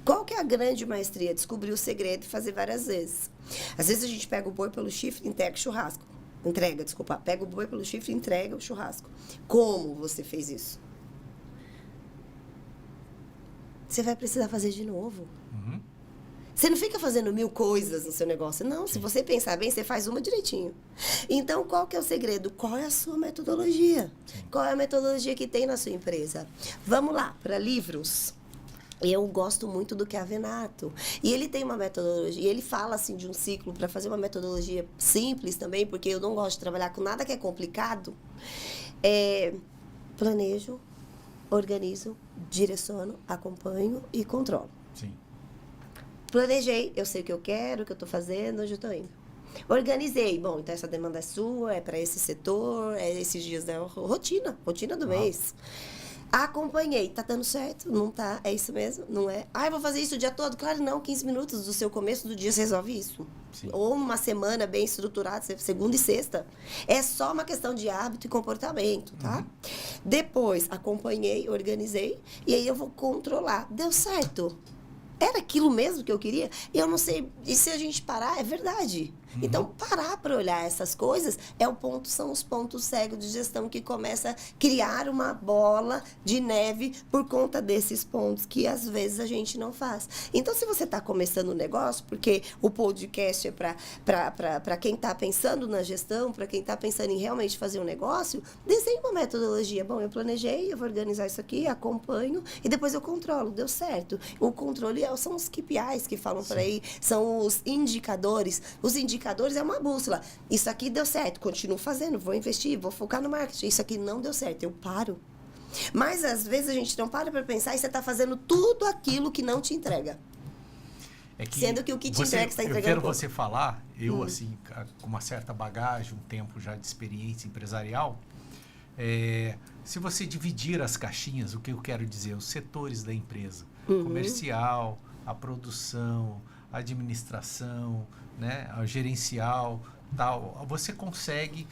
Qual que é a grande maestria? Descobrir o segredo e fazer várias vezes. Às vezes a gente pega o boi pelo chifre e entrega o churrasco. Pega o boi pelo chifre e entrega o churrasco. Como você fez isso? Você vai precisar fazer de novo. Você não fica fazendo 1000 coisas no seu negócio. Não, se você pensar bem, você faz uma direitinho. Então, qual que é o segredo? Qual é a sua metodologia? Qual é a metodologia que tem na sua empresa? Vamos lá, para livros. Eu gosto muito do Chiavenato. E ele tem uma metodologia, e ele fala assim de um ciclo para fazer uma metodologia simples também, porque eu não gosto de trabalhar com nada que é complicado. Planejo, organizo, direciono, acompanho e controlo. Sim. Planejei, eu sei o que eu quero, o que eu estou fazendo, onde eu estou indo. Organizei, bom, então essa demanda é sua, é para esse setor, é esses dias da rotina do mês. Acompanhei, tá dando certo? Não tá? É isso mesmo? Não é? Eu vou fazer isso o dia todo? Claro, não, 15 minutos do seu começo do dia você resolve isso. Sim. Ou uma semana bem estruturada, segunda e sexta. É só uma questão de hábito e comportamento, tá? Depois, acompanhei, organizei, e aí eu vou controlar. Deu certo? Era aquilo mesmo que eu queria? Eu não sei. E se a gente parar, é verdade. Então, parar para olhar essas coisas são os pontos cegos de gestão que começa a criar uma bola de neve por conta desses pontos que às vezes a gente não faz. Então, se você está começando um negócio, porque o podcast é para quem está pensando na gestão, para quem está pensando em realmente fazer um negócio, desenhe uma metodologia. Bom, eu planejei, eu vou organizar isso aqui, acompanho e depois eu controlo. Deu certo. O controle são os KPIs que falam por aí, são os indicadores. Os indicadores é uma bússola. Isso aqui deu certo, continuo fazendo, vou investir, vou focar no marketing. Isso aqui não deu certo, eu paro. Mas, às vezes, a gente não para pensar e você está fazendo tudo aquilo que não te entrega. Sendo que o que te entrega, você está entregando. Eu quero você falar, eu, assim, com uma certa bagagem, um tempo já de experiência empresarial, se você dividir as caixinhas, o que eu quero dizer, os setores da empresa, comercial, a produção, a administração, né, a gerencial, tal, você consegue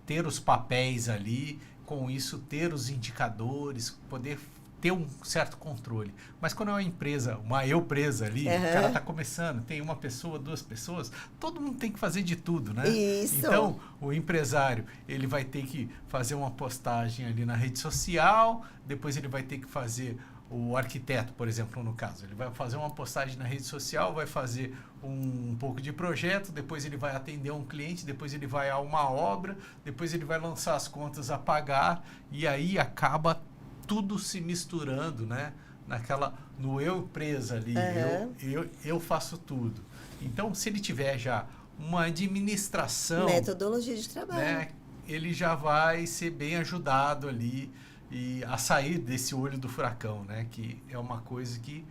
ter os papéis ali, com isso ter os indicadores, poder ter um certo controle. Mas quando é uma empresa, uma eu-presa ali, o cara está começando, tem uma pessoa, 2 pessoas, todo mundo tem que fazer de tudo, né? Isso. Então, o empresário, ele vai ter que fazer uma postagem ali na rede social, depois ele vai ter que fazer, o arquiteto, por exemplo, no caso, ele vai fazer uma postagem na rede social, vai fazer um pouco de projeto, depois ele vai atender um cliente, depois ele vai a uma obra, depois ele vai lançar as contas a pagar, e aí acaba tudo se misturando, né? No eu empresa ali, eu faço tudo. Então, se ele tiver já uma administração, metodologia de trabalho, né, ele já vai ser bem ajudado ali e a sair desse olho do furacão, né? Que é uma coisa que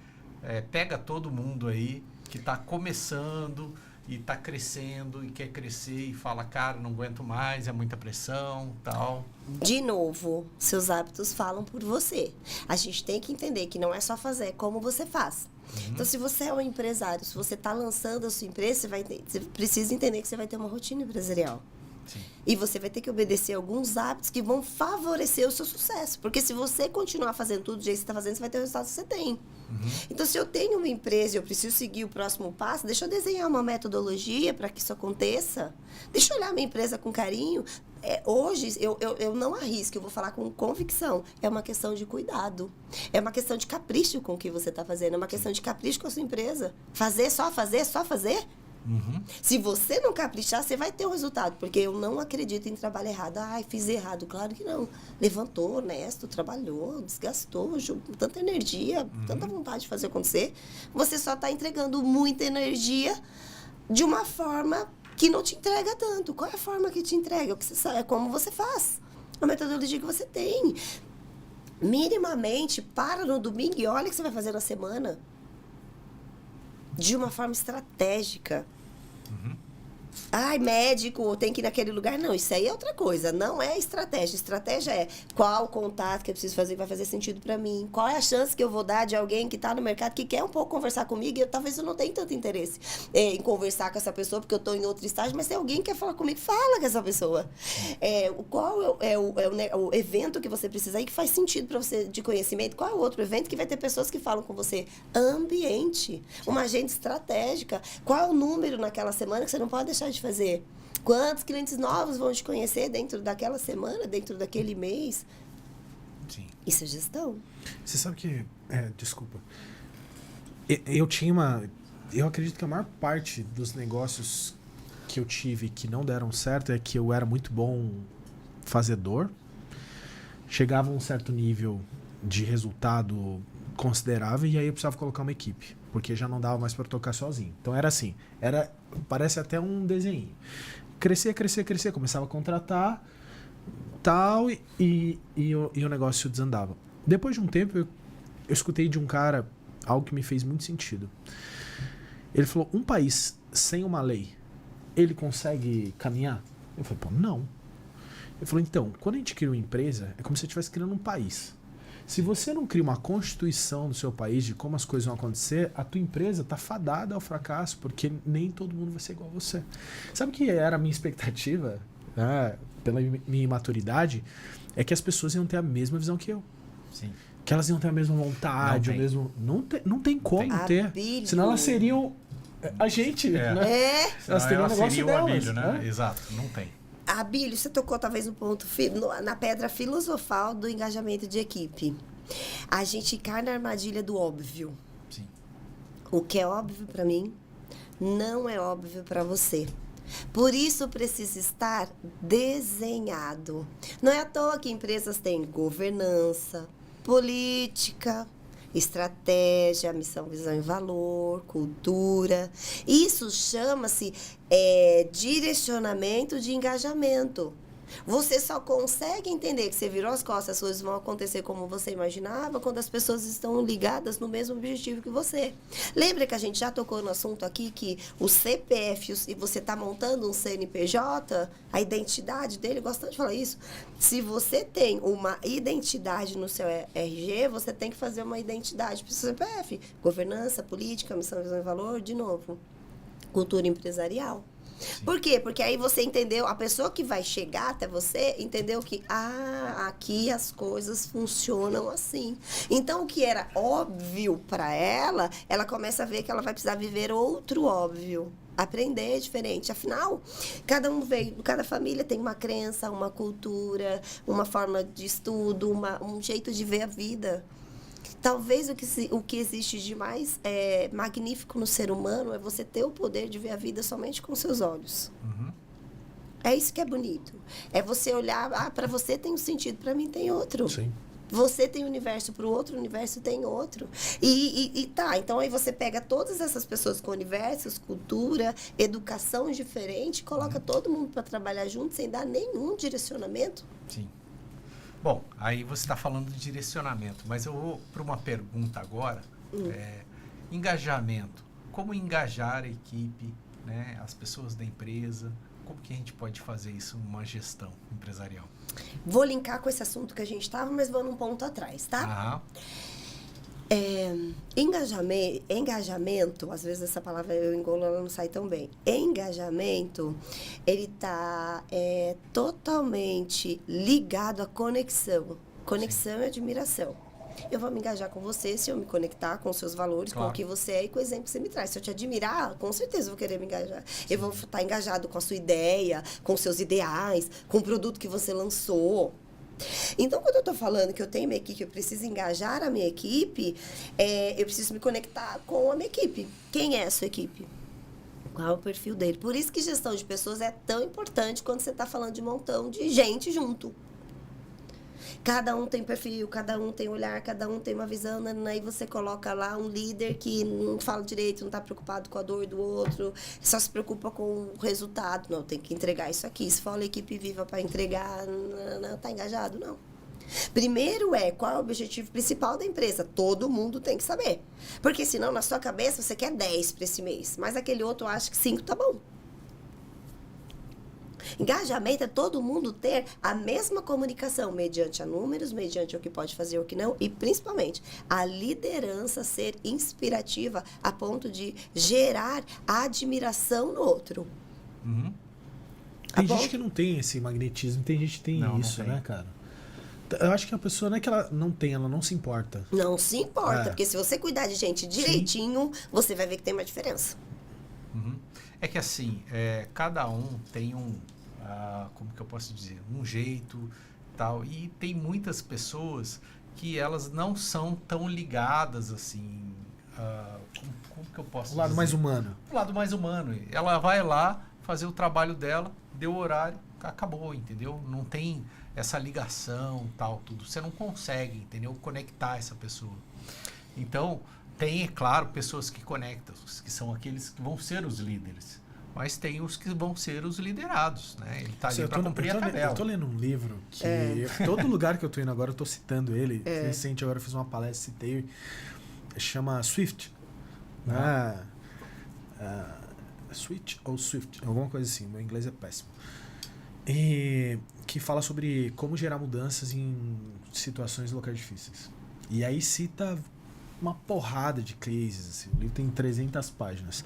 pega todo mundo aí que está começando e está crescendo e quer crescer e fala, cara, não aguento mais, é muita pressão, tal. De novo, seus hábitos falam por você. A gente tem que entender que não é só fazer, é como você faz. Então, se você é um empresário, se você está lançando a sua empresa, você precisa entender que você vai ter uma rotina empresarial. Sim. E você vai ter que obedecer alguns hábitos que vão favorecer o seu sucesso. Porque se você continuar fazendo tudo do jeito que você está fazendo, você vai ter o resultado que você tem. Então, se eu tenho uma empresa e eu preciso seguir o próximo passo, deixa eu desenhar uma metodologia para que isso aconteça. Deixa eu olhar minha empresa com carinho. Hoje, eu não arrisco, eu vou falar com convicção. É uma questão de cuidado. É uma questão de capricho com o que você está fazendo. É uma questão de capricho com a sua empresa. Fazer, só fazer, só fazer. Se você não caprichar, você vai ter um resultado. Porque eu não acredito em trabalho errado. Ai, fiz errado. Claro que não. Levantou, honesto, trabalhou, desgastou, com tanta energia, tanta vontade de fazer acontecer. Você só está entregando muita energia de uma forma que não te entrega tanto. Qual é a forma que te entrega? O que você sabe, é como você faz. A metodologia que você tem. Minimamente, para no domingo e olha o que você vai fazer na semana. De uma forma estratégica. Ai, médico, tem que ir naquele lugar. Não, isso aí é outra coisa. Não é estratégia. Estratégia é qual contato que eu preciso fazer que vai fazer sentido para mim. Qual é a chance que eu vou dar de alguém que está no mercado que quer um pouco conversar comigo e talvez eu não tenha tanto interesse em conversar com essa pessoa porque eu estou em outro estágio, mas se alguém quer falar comigo, fala com essa pessoa. Qual é o evento que você precisa aí que faz sentido para você de conhecimento? Qual é o outro evento que vai ter pessoas que falam com você? Ambiente. Uma agenda estratégica. Qual é o número naquela semana que você não pode deixar de fazer? Quantos clientes novos vão te conhecer dentro daquela semana, dentro daquele mês? Sim. Isso é gestão. Você sabe que... desculpa. Eu acredito que a maior parte dos negócios que eu tive que não deram certo é que eu era muito bom fazedor. Chegava a um certo nível de resultado considerável e aí eu precisava colocar uma equipe, porque já não dava mais para tocar sozinho. Então era assim, parece até um desenho. Crescer, começava a contratar tal e o negócio desandava. Depois de um tempo eu escutei de um cara algo que me fez muito sentido. Ele falou, um país sem uma lei, ele consegue caminhar? Eu falei, pô, não. Ele falou, então, quando a gente cria uma empresa, é como se você estivesse criando um país. Se você não cria uma constituição do seu país de como as coisas vão acontecer, a tua empresa está fadada ao fracasso, porque nem todo mundo vai ser igual a você. Sabe o que era a minha expectativa, né, pela minha imaturidade? É que as pessoas iam ter a mesma visão que eu. Sim. Que elas iam ter a mesma vontade, não tem como ter. Senão elas seriam A gente, É. né? É. Elas teriam um negócio seria o delas, Abílio, né? né? Exato, não tem. Abílio, você tocou talvez no ponto, na pedra filosofal do engajamento de equipe. A gente cai na armadilha do óbvio. Sim. O que é óbvio para mim, não é óbvio para você. Por isso precisa estar desenhado. Não é à toa que empresas têm governança, política, estratégia, missão, visão e valor, cultura. Isso chama-se direcionamento de engajamento. Você só consegue entender que você virou as costas, as coisas vão acontecer como você imaginava, quando as pessoas estão ligadas no mesmo objetivo que você. Lembra que a gente já tocou no assunto aqui que o CPF, e você está montando um CNPJ, a identidade dele, gosto tanto de falar isso. Se você tem uma identidade no seu RG, você tem que fazer uma identidade para o seu CPF. Governança, política, missão, visão e valor, de novo. Cultura empresarial. Sim. Por quê? Porque aí você entendeu, a pessoa que vai chegar até você entendeu que, aqui as coisas funcionam assim. Então, o que era óbvio para ela, ela começa a ver que ela vai precisar viver outro óbvio. Aprender diferente. Afinal, cada família tem uma crença, uma cultura, uma forma de estudo, um jeito de ver a vida. Talvez o que existe de mais magnífico no ser humano é você ter o poder de ver a vida somente com seus olhos. Uhum. É isso que é bonito. É você olhar, para você tem um sentido, para mim tem outro. Sim. Você tem um universo, para o outro universo tem outro. Então aí você pega todas essas pessoas com universos, cultura, educação diferente, coloca todo mundo para trabalhar junto sem dar nenhum direcionamento. Sim. Bom, aí você está falando de direcionamento, mas eu vou para uma pergunta agora. Engajamento. Como engajar a equipe, né, as pessoas da empresa? Como que a gente pode fazer isso numa gestão empresarial? Vou linkar com esse assunto que a gente estava, mas vou num ponto atrás, tá? Ah, Engajamento, às vezes essa palavra eu engolo, ela não sai tão bem. Engajamento, ele está totalmente ligado à conexão. Conexão e admiração. Eu vou me engajar com você se eu me conectar com os seus valores, claro, com o que você é e com o exemplo que você me traz. Se eu te admirar, com certeza eu vou querer me engajar. Eu vou estar engajado com a sua ideia, com os seus ideais, com o produto que você lançou. Então, quando eu estou falando que eu tenho uma equipe, eu preciso engajar a minha equipe, eu preciso me conectar com a minha equipe. Quem é a sua equipe? Qual é o perfil dele? Por isso que gestão de pessoas é tão importante quando você está falando de um montão de gente junto. Cada um tem perfil, cada um tem olhar, cada um tem uma visão, aí você coloca lá um líder que não fala direito, não está preocupado com a dor do outro, só se preocupa com o resultado. Não, tem que entregar isso aqui. Se for uma equipe viva para entregar, não está engajado, não. Primeiro qual é o objetivo principal da empresa? Todo mundo tem que saber. Porque senão, na sua cabeça, você quer 10 para esse mês, mas aquele outro acha que 5 tá bom. Engajamento é todo mundo ter a mesma comunicação, mediante a números, mediante o que pode fazer e o que não, e principalmente a liderança ser inspirativa a ponto de gerar admiração no outro. uhum. Tem Tá gente bom? que não tem esse magnetismo, tem gente que tem Não isso, tem. né, cara? Eu acho que a pessoa não é que ela não tem, ela não se importa. Não se importa, É. porque se você cuidar de gente direitinho, você vai ver que tem uma diferença. Uhum. É que assim, cada um tem como que eu posso dizer, um jeito tal, e tem muitas pessoas que elas não são tão ligadas assim, como que eu posso O lado dizer? mais humano. O lado mais humano. Ela vai lá fazer o trabalho dela, deu o horário, acabou, entendeu? Não tem essa ligação, tal, tudo. Você não consegue, entendeu? Conectar essa pessoa. Então, tem, é claro, pessoas que conectam, que são aqueles que vão ser os líderes. Mas tem os que vão ser os liderados, né? Ele está ali para cumprir a tabela. Eu tô lendo um livro que todo lugar que eu tô indo agora eu tô citando ele. Recente agora eu fiz uma palestra, citei, chama Swift. Switch ou Swift, alguma coisa assim, meu inglês é péssimo. E que fala sobre como gerar mudanças em situações e locais difíceis. E aí cita uma porrada de cases, assim. O livro tem 300 páginas.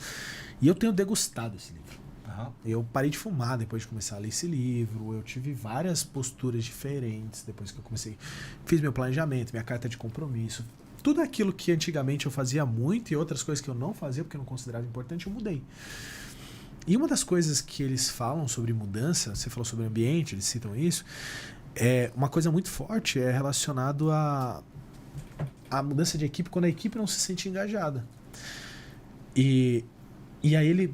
E eu tenho degustado esse livro. Uhum. Eu parei de fumar depois de começar a ler esse livro. Eu tive várias posturas diferentes depois que eu comecei. Fiz meu planejamento, minha carta de compromisso. tudo aquilo que antigamente eu fazia muito e outras coisas que eu não fazia porque eu não considerava importante, eu mudei. E uma das coisas que eles falam sobre mudança, você falou sobre ambiente, eles citam isso, uma coisa muito forte é relacionado à mudança de equipe quando a equipe não se sente engajada. E aí ele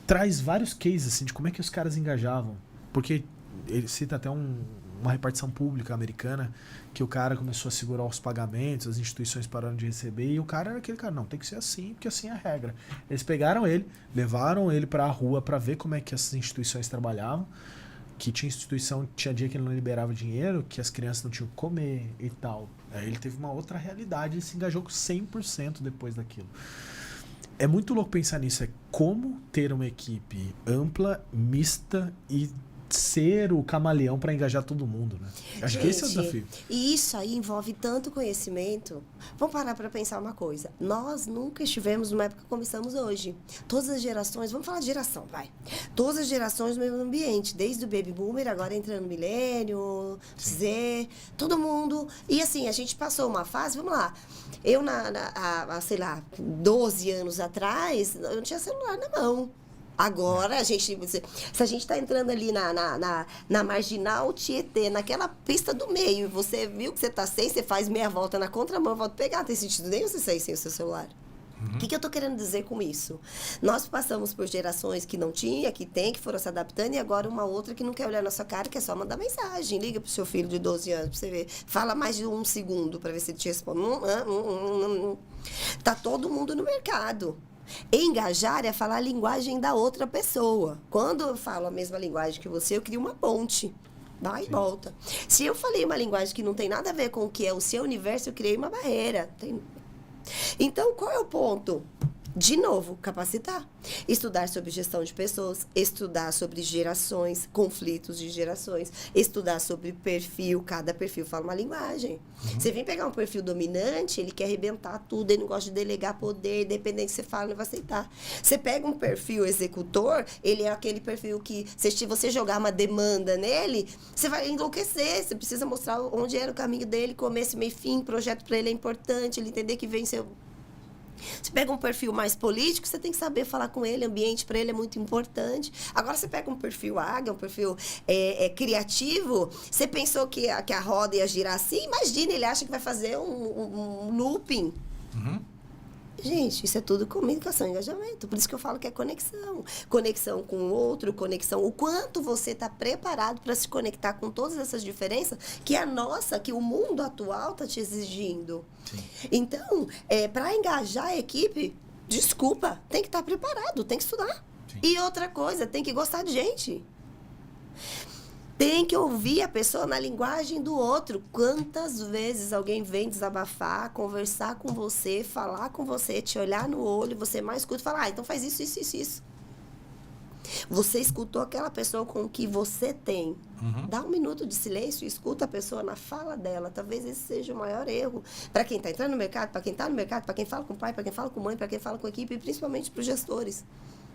traz vários cases assim, de como é que os caras engajavam. Porque ele cita até uma repartição pública americana que o cara começou a segurar os pagamentos, as instituições pararam de receber e o cara era aquele cara, não, tem que ser assim, porque assim é a regra. Eles pegaram ele, levaram ele para a rua para ver como é que essas instituições trabalhavam, que tinha dia que ele não liberava dinheiro, que as crianças não tinham que comer e tal. Aí ele teve uma outra realidade e se engajou 100% depois daquilo. É muito louco pensar nisso, é como ter uma equipe ampla, mista e ser o camaleão para engajar todo mundo, né? Acho que esse é o desafio. E isso aí envolve tanto conhecimento. Vamos parar para pensar uma coisa. Nós nunca estivemos numa época como estamos hoje. Todas as gerações, vamos falar de geração, vai. Todas as gerações no mesmo ambiente, desde o Baby Boomer, agora entrando no Milênio, Z, todo mundo. E assim, a gente passou uma fase, vamos lá. Eu, sei lá, 12 anos atrás, eu não tinha celular na mão. Agora, se a gente está entrando ali na Marginal Tietê, naquela pista do meio, e você viu que você está sem, você faz meia volta na contramão, volta pegar, não tem sentido nem você sair sem o seu celular. O que eu estou querendo dizer com isso? Nós passamos por gerações que não tinha, que tem, que foram se adaptando, e agora uma outra que não quer olhar na sua cara, que é só mandar mensagem. Liga pro seu filho de 12 anos, para você ver. Fala mais de 1 segundo para ver se ele te responde. Tá todo mundo no mercado. Engajar é falar a linguagem da outra pessoa. Quando eu falo a mesma linguagem que você, eu crio uma ponte. Vai e volta. Se eu falei uma linguagem que não tem nada a ver com o que é o seu universo, eu criei uma barreira. Então, qual é o ponto? De novo, capacitar. Estudar sobre gestão de pessoas, estudar sobre gerações, conflitos de gerações, estudar sobre perfil, cada perfil fala uma linguagem. Você vem pegar um perfil dominante, ele quer arrebentar tudo, ele não gosta de delegar poder, independente do que você fala, ele não vai aceitar. Você pega um perfil executor, ele é aquele perfil que, se você jogar uma demanda nele, você vai enlouquecer, você precisa mostrar onde era o caminho dele, começo, meio, fim, projeto para ele é importante, ele entender que vem seu... Você pega um perfil mais político, você tem que saber falar com ele, ambiente para ele é muito importante. Agora você pega um perfil águia, um perfil criativo, você pensou que a roda ia girar assim, imagina, ele acha que vai fazer um looping. Gente, isso é tudo comunicação e engajamento. Por isso que eu falo que é conexão. Conexão com o outro, conexão. O quanto você está preparado para se conectar com todas essas diferenças que o mundo atual está te exigindo. Sim. Então, para engajar a equipe, desculpa, tem que estar preparado, tem que estudar. Sim. E outra coisa, tem que gostar de gente. Tem que ouvir a pessoa na linguagem do outro. Quantas vezes alguém vem desabafar, conversar com você, falar com você, te olhar no olho, você mais escuta e fala, então faz isso, isso, isso, isso. Você escutou aquela pessoa com o que você tem. Dá 1 minuto de silêncio e escuta a pessoa na fala dela. Talvez esse seja o maior erro. Para quem está entrando no mercado, para quem está no mercado, para quem fala com o pai, para quem fala com a mãe, para quem fala com a equipe, e principalmente para os gestores.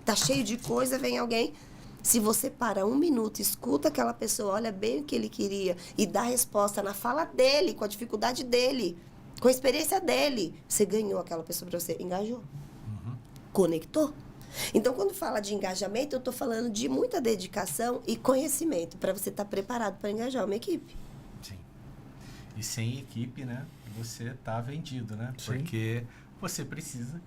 Tá cheio de coisa, vem alguém... Se você para 1 minuto, escuta aquela pessoa, olha bem o que ele queria e dá resposta na fala dele, com a dificuldade dele, com a experiência dele, você ganhou aquela pessoa para você, engajou, conectou. Então, quando fala de engajamento, eu estou falando de muita dedicação e conhecimento para você estar preparado para engajar uma equipe. Sim. E sem equipe, né, você está vendido, né? Sim. Porque você precisa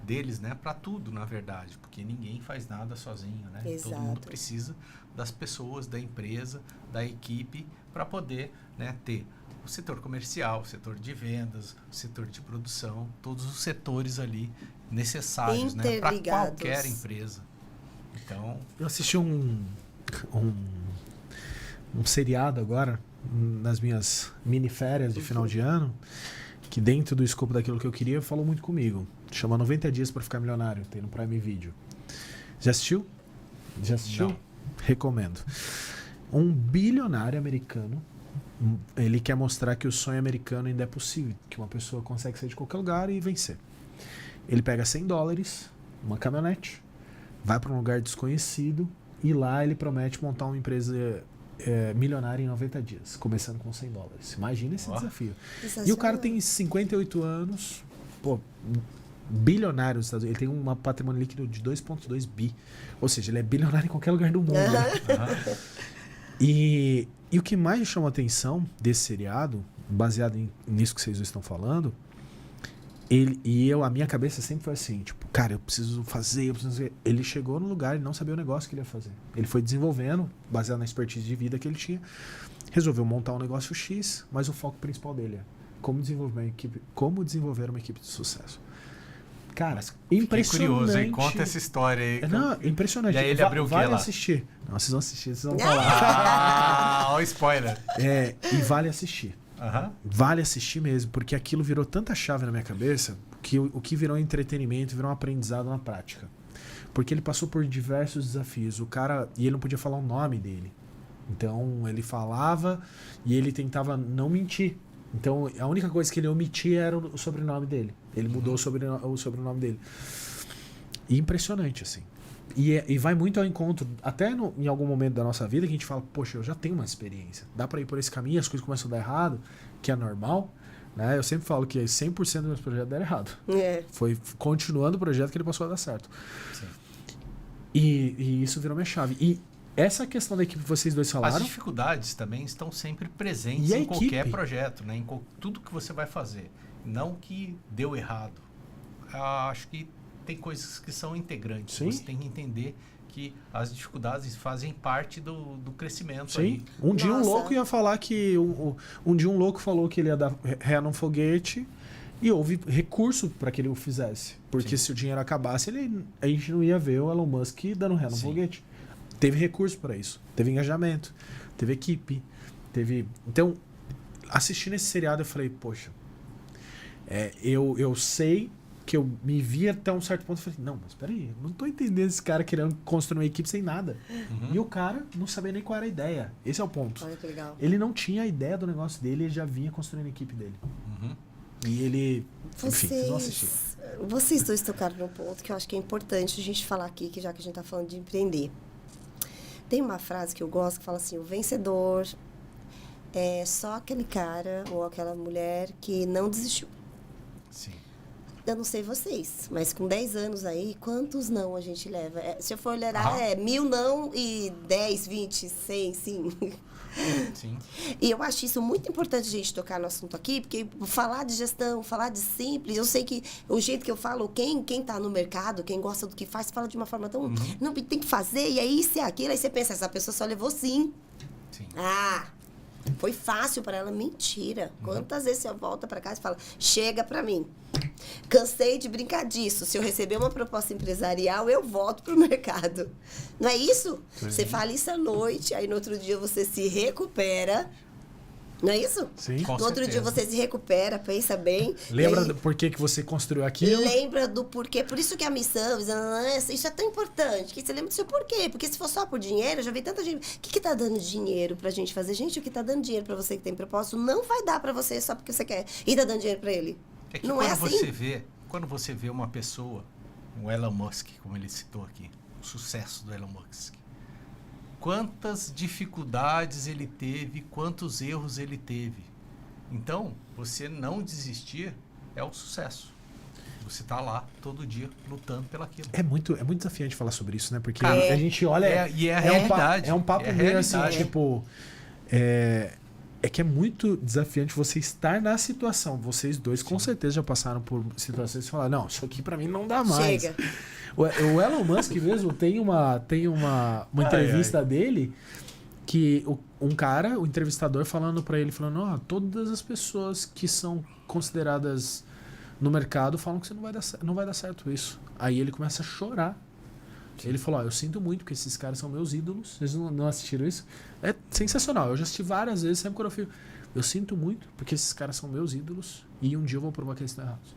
deles, né, para tudo, na verdade, porque ninguém faz nada sozinho, né? Exato. Todo mundo precisa das pessoas, da empresa, da equipe para poder, né, ter o setor comercial, o setor de vendas, o setor de produção, todos os setores ali necessários, né, para qualquer empresa. Então, eu assisti um seriado agora nas minhas mini férias de final de ano, que dentro do escopo daquilo que eu queria, falou muito comigo. Chama 90 Dias para Ficar Milionário, tem no Prime Video. Já assistiu? Já assistiu? Não. Recomendo. Um bilionário americano, ele quer mostrar que o sonho americano ainda é possível, que uma pessoa consegue sair de qualquer lugar e vencer. Ele pega $100, uma caminhonete, vai para um lugar desconhecido e lá ele promete montar uma empresa milionário em 90 dias, começando com $100. Imagina esse desafio. Sensacional. E o cara tem 58 anos, pô, bilionário nos Estados Unidos. Ele tem um patrimônio líquido de 2,2 bi. Ou seja, ele é bilionário em qualquer lugar do mundo. Né? E o que mais me chamou a atenção desse seriado, baseado nisso que vocês estão falando, a minha cabeça sempre foi assim, tipo, cara, eu preciso fazer. Ele chegou no lugar e não sabia o negócio que ele ia fazer. Ele foi desenvolvendo, baseado na expertise de vida que ele tinha, resolveu montar um negócio X, mas o foco principal dele é como desenvolver uma equipe de sucesso. Cara, impressionante. Curioso, hein? Conta essa história aí. Não, impressionante. E aí ele abriu o quê lá? Assistir. Não, vocês vão assistir, vocês vão falar. Ó o spoiler. E vale assistir. Vale assistir mesmo, porque aquilo virou tanta chave na minha cabeça que o que virou entretenimento virou um aprendizado na prática. Porque ele passou por diversos desafios. E ele não podia falar o nome dele. Então ele falava e ele tentava não mentir. Então a única coisa que ele omitia era o sobrenome dele. Ele mudou o sobrenome dele. E impressionante, assim. E vai muito ao encontro, até em algum momento da nossa vida, que a gente fala, poxa, eu já tenho uma experiência. Dá pra ir por esse caminho, as coisas começam a dar errado, que é normal. Né? Eu sempre falo que 100% dos meus projetos deram errado. Foi continuando o projeto que ele passou a dar certo. Sim. E isso virou minha chave. E essa questão da equipe que vocês dois falaram... As dificuldades também estão sempre presentes em qualquer projeto, né? Em tudo que você vai fazer. Não que deu errado. Acho que tem coisas que são integrantes. Sim. Você tem que entender que as dificuldades fazem parte do crescimento. Sim. Aí. Um dia um louco ia falar que... Um dia um louco falou que ele ia dar ré num foguete e houve recurso para que ele o fizesse. Porque se o dinheiro acabasse, a gente não ia ver o Elon Musk dando ré num foguete. Teve recurso para isso. Teve engajamento. Teve equipe. Então, assistindo esse seriado, eu falei, poxa, eu sei que eu me vi até um certo ponto e falei, não, mas peraí, eu não tô entendendo esse cara querendo construir uma equipe sem nada. E o cara não sabia nem qual era a ideia. Esse é o ponto. Olha que legal. Ele não tinha a ideia do negócio dele, ele já vinha construindo a equipe dele. E ele... Enfim, vocês vão assistir. Vocês dois tocaram num ponto que eu acho que é importante a gente falar aqui, que já que a gente tá falando de empreender. Tem uma frase que eu gosto que fala assim, o vencedor é só aquele cara ou aquela mulher que não desistiu. Sim. Eu não sei vocês, mas com 10 anos aí, quantos não a gente leva? Se eu for olhar, 1000 não e 10, 20, 100, sim. Sim. E eu acho isso muito importante a gente tocar no assunto aqui, porque falar de gestão, falar de simples, eu sei que o jeito que eu falo, quem tá no mercado, quem gosta do que faz, fala de uma forma tão... Não, tem que fazer, e aí isso é aquilo, aí você pensa, essa pessoa só levou sim. Foi fácil para ela. Mentira. Quantas vezes você volta para casa e fala, chega para mim. Cansei de brincar disso. Se eu receber uma proposta empresarial, eu volto pro mercado. Não é isso? Sim. Você fala isso à noite, aí no outro dia você se recupera. Não é isso? Sim. No outro dia você se recupera, pensa bem. Lembra do porquê que você construiu aquilo? Lembra do porquê. Por isso que a missão, isso é tão importante. Que você lembra do seu porquê. Porque se for só por dinheiro, eu já vi tanta gente... O que tá dando dinheiro pra gente fazer? Gente, o que tá dando dinheiro pra você que tem propósito não vai dar pra você só porque você quer. E tá dando dinheiro pra ele. É que não é assim. Quando você vê uma pessoa, o Elon Musk, como ele citou aqui, o sucesso do Elon Musk, quantas dificuldades ele teve, quantos erros ele teve. Então, você não desistir é o sucesso. Você tá lá todo dia lutando pelaquilo. É muito desafiante falar sobre isso, né? Porque a gente olha... E é a realidade. É um papo meio assim, tipo... É que é muito desafiante você estar na situação. Vocês dois, com certeza, já passaram por situações que falaram, não, isso aqui pra mim não dá mais. Chega. O Elon Musk mesmo tem uma entrevista dele que um cara, o entrevistador, falando pra ele, falando, todas as pessoas que são consideradas no mercado falam que você não vai dar certo isso. Aí ele começa a chorar. Sim. Ele falou, eu sinto muito, porque esses caras são meus ídolos. Vocês não assistiram isso? É sensacional. Eu já assisti várias vezes, sempre quando eu fico... Eu sinto muito, porque esses caras são meus ídolos e um dia eu vou provar que eles estão errados.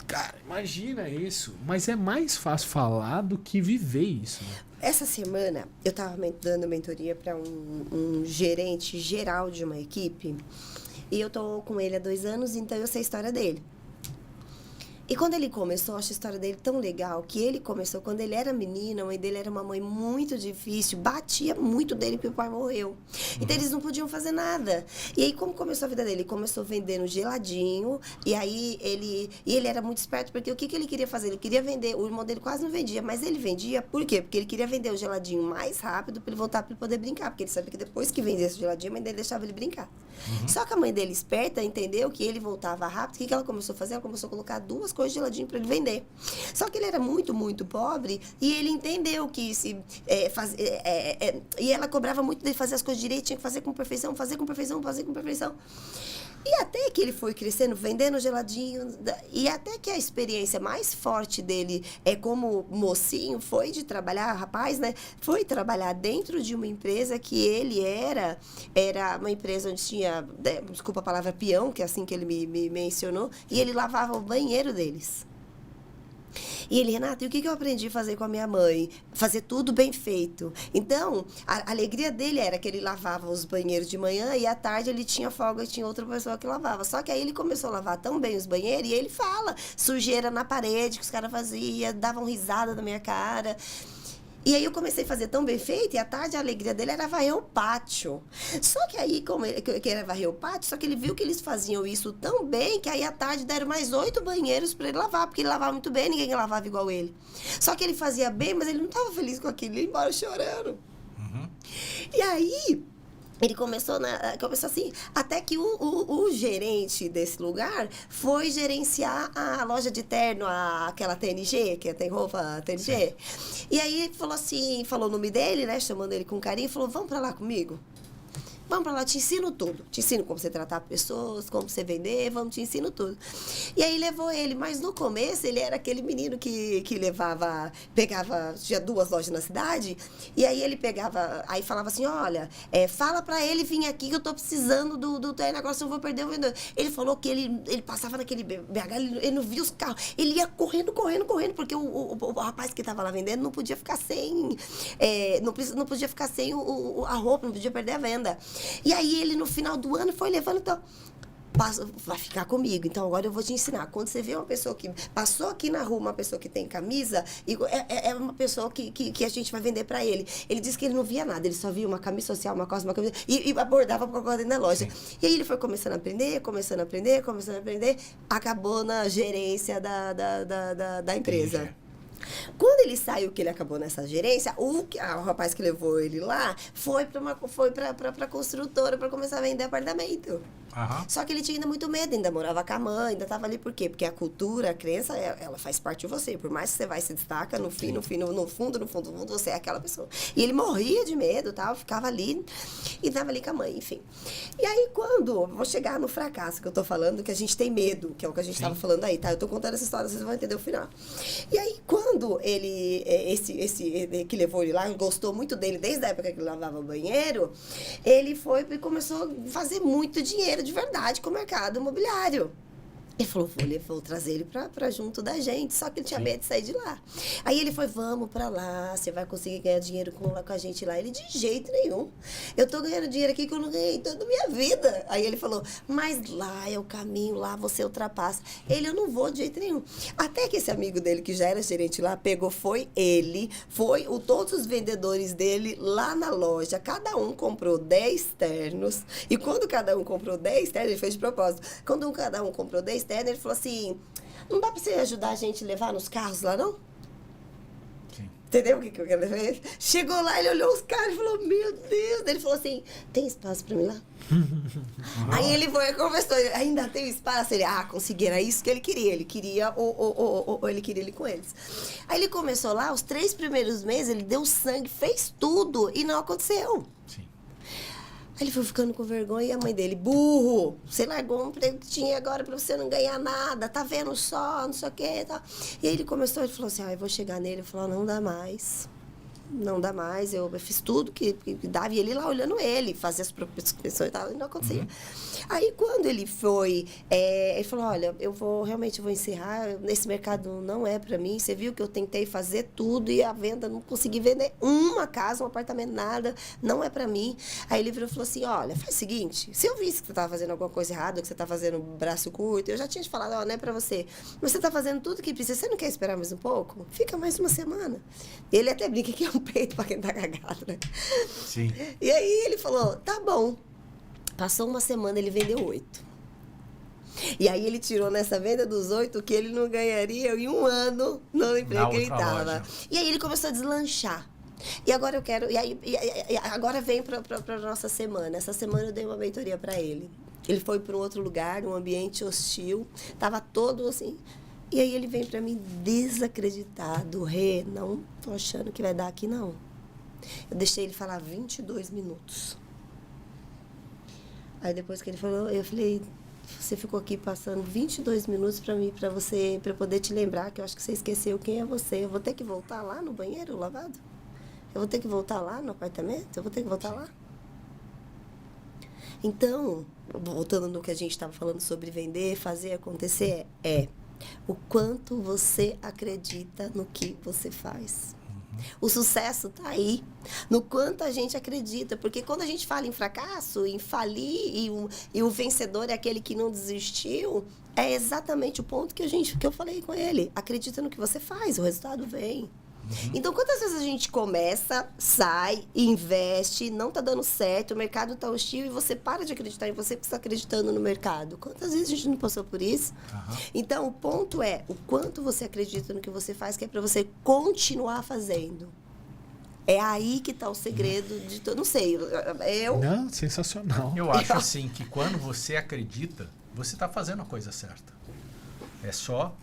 Cara, imagina isso. Mas é mais fácil falar do que viver isso. Né? Essa semana, eu estava dando mentoria para um gerente geral de uma equipe. E eu tô com ele há 2 anos, então eu sei a história dele. E quando ele começou, eu acho a história dele tão legal, que ele começou, quando ele era menino, a mãe dele era uma mãe muito difícil, batia muito dele porque o pai morreu. Então eles não podiam fazer nada. E aí como começou a vida dele? Ele começou vendendo geladinho, e aí ele era muito esperto, porque o que ele queria fazer? Ele queria vender, o irmão dele quase não vendia, mas ele vendia, por quê? Porque ele queria vender o geladinho mais rápido para ele voltar para ele poder brincar, porque ele sabia que depois que vendesse o geladinho, a mãe dele deixava ele brincar. Só que a mãe dele, esperta, entendeu que ele voltava rápido, o que ela começou a fazer? Ela começou a colocar 2 coisas de geladinho para ele vender. Só que ele era muito, muito pobre, e ele entendeu que e ela cobrava muito dele fazer as coisas direito, tinha que fazer com perfeição, fazer com perfeição, fazer com perfeição. E até que ele foi crescendo, vendendo geladinho, e até que a experiência mais forte dele como mocinho foi de trabalhar, rapaz, né? Foi trabalhar dentro de uma empresa que ele era uma empresa onde tinha, desculpa a palavra, peão, que é assim que ele me mencionou, e ele lavava o banheiro deles. E ele, Renata, e o que eu aprendi a fazer com a minha mãe? Fazer tudo bem feito. Então, a alegria dele era que ele lavava os banheiros de manhã e à tarde ele tinha folga e tinha outra pessoa que lavava. Só que aí ele começou a lavar tão bem os banheiros e ele fala, sujeira na parede que os caras faziam, davam risada na minha cara. E aí eu comecei a fazer tão bem feito, e à tarde a alegria dele era varrer o pátio. Só que aí, como ele queria varrer o pátio, só que ele viu que eles faziam isso tão bem, que aí à tarde deram mais 8 banheiros para ele lavar, porque ele lavava muito bem, ninguém lavava igual ele. Só que ele fazia bem, mas ele não estava feliz com aquilo, ele ia embora chorando. E aí ele começou assim, até que o gerente desse lugar foi gerenciar a loja de terno, aquela TNG, que tem roupa TNG. Sim. E aí falou assim, falou o nome dele, né, chamando ele com carinho, falou, vamos pra lá comigo? Vamos pra lá, te ensino tudo. Te ensino como você tratar pessoas, como você vender, te ensino tudo. E aí levou ele, mas no começo ele era aquele menino que pegava, tinha 2 lojas na cidade, e aí ele pegava, aí falava assim, olha, fala pra ele vir aqui que eu tô precisando do negócio, eu vou perder o vendedor. Ele falou que ele passava naquele BH, ele não via os carros, ele ia correndo, porque o rapaz que tava lá vendendo não podia ficar sem, não podia ficar sem a roupa, não podia perder a venda. E aí ele, no final do ano, foi levando, então, vai ficar comigo. Então, agora eu vou te ensinar. Quando você vê uma pessoa que passou aqui na rua, uma pessoa que tem camisa, é uma pessoa que a gente vai vender para ele. Ele disse que ele não via nada, ele só via uma camisa social, uma calça, uma camisa, e abordava para dentro da loja. Sim. E aí ele foi começando a aprender, acabou na gerência da empresa. Entendi. Quando ele saiu, que ele acabou nessa gerência, o rapaz que levou ele lá foi para construtora para começar a vender apartamento. Só que ele tinha ainda muito medo, ainda morava com a mãe, ainda estava ali. Por quê? Porque a cultura, a crença, ela faz parte de você. Por mais que você vai se destaca, no fundo, você é aquela pessoa. E ele morria de medo, tal, ficava ali e estava ali com a mãe, enfim. E aí, vou chegar no fracasso que eu tô falando, que a gente tem medo, que é o que a gente estava falando aí, tá? Eu tô contando essa história, vocês vão entender o final. E aí, quando ele, esse que levou ele lá, gostou muito dele desde a época que ele lavava o banheiro, ele foi e começou a fazer muito dinheiro de verdade com o mercado imobiliário. Ele falou, vou trazer ele pra junto da gente, só que ele tinha medo de sair de lá. Aí ele foi, vamos pra lá, você vai conseguir ganhar dinheiro com a gente lá. Ele, de jeito nenhum. Eu tô ganhando dinheiro aqui que eu não ganhei toda a minha vida. Aí ele falou, mas lá é o caminho, lá você ultrapassa. Ele, eu não vou de jeito nenhum. Até que esse amigo dele, que já era gerente lá, pegou, todos os vendedores dele lá na loja. Cada um comprou 10 ternos. E quando cada um comprou 10 ternos, ele fez de propósito. Quando cada um comprou 10 ternos, ele falou assim, não dá pra você ajudar a gente a levar nos carros lá, não? Sim. Entendeu o que ele fez? Chegou lá, ele olhou os carros e falou, meu Deus. Ele falou assim, tem espaço pra mim lá? Aí ele foi e conversou, ainda tem espaço? Ele, consegui, era isso que ele queria. Ele queria ele queria ir com eles. Aí ele começou lá, os 3 primeiros meses, ele deu sangue, fez tudo e não aconteceu. Sim. Aí ele foi ficando com vergonha e a mãe dele, burro, você largou um emprego que tinha agora pra você não ganhar nada, tá vendo só, não sei o que e tal. E aí ele falou assim, eu vou chegar nele, ele falou, não dá mais. não dá mais. Eu fiz tudo que dava, e ele lá olhando ele, fazia as prospecções e tal, e não acontecia. Aí, quando ele foi, ele falou, olha, realmente vou encerrar, esse mercado não é para mim, você viu que eu tentei fazer tudo e a venda, não consegui vender uma casa, um apartamento, nada, não é para mim. Aí ele virou e falou assim, olha, faz o seguinte, se eu visse que você estava fazendo alguma coisa errada, que você está fazendo braço curto, eu já tinha te falado, ó, não é para você, mas você está fazendo tudo que precisa, você não quer esperar mais um pouco? Fica mais uma semana. Ele até brinca que é um peito para quem tá cagado, né? Sim. E aí ele falou, tá bom. Passou uma semana, ele vendeu 8. E aí ele tirou nessa venda dos 8 que ele não ganharia em um ano no emprego que ele estava. E aí ele começou a deslanchar. E agora eu quero... agora vem para a nossa semana. Essa semana eu dei uma mentoria para ele. Ele foi para um outro lugar, um ambiente hostil. Estava todo assim... E aí ele vem para mim desacreditado. Rê, não tô achando que vai dar aqui, não. Eu deixei ele falar 22 minutos. Aí depois que ele falou, eu falei, você ficou aqui passando 22 minutos para mim, para eu poder te lembrar, que eu acho que você esqueceu quem é você. Eu vou ter que voltar lá no banheiro lavado? Eu vou ter que voltar lá no apartamento? Eu vou ter que voltar lá? Então, voltando no que a gente estava falando sobre vender, fazer acontecer, o quanto você acredita no que você faz. O sucesso está aí, no quanto a gente acredita. Porque quando a gente fala em fracasso, em falir, e o vencedor é aquele que não desistiu, é exatamente o ponto que eu falei com ele. Acredita no que você faz, o resultado vem. Então, quantas vezes a gente começa, sai, investe, não está dando certo, o mercado está hostil e você para de acreditar em você porque está acreditando no mercado? Quantas vezes a gente não passou por isso? Então, o ponto é o quanto você acredita no que você faz, que é para você continuar fazendo. É aí que está o segredo de todo. Não sei, Não, sensacional. Eu acho assim que quando você acredita, você está fazendo a coisa certa. É só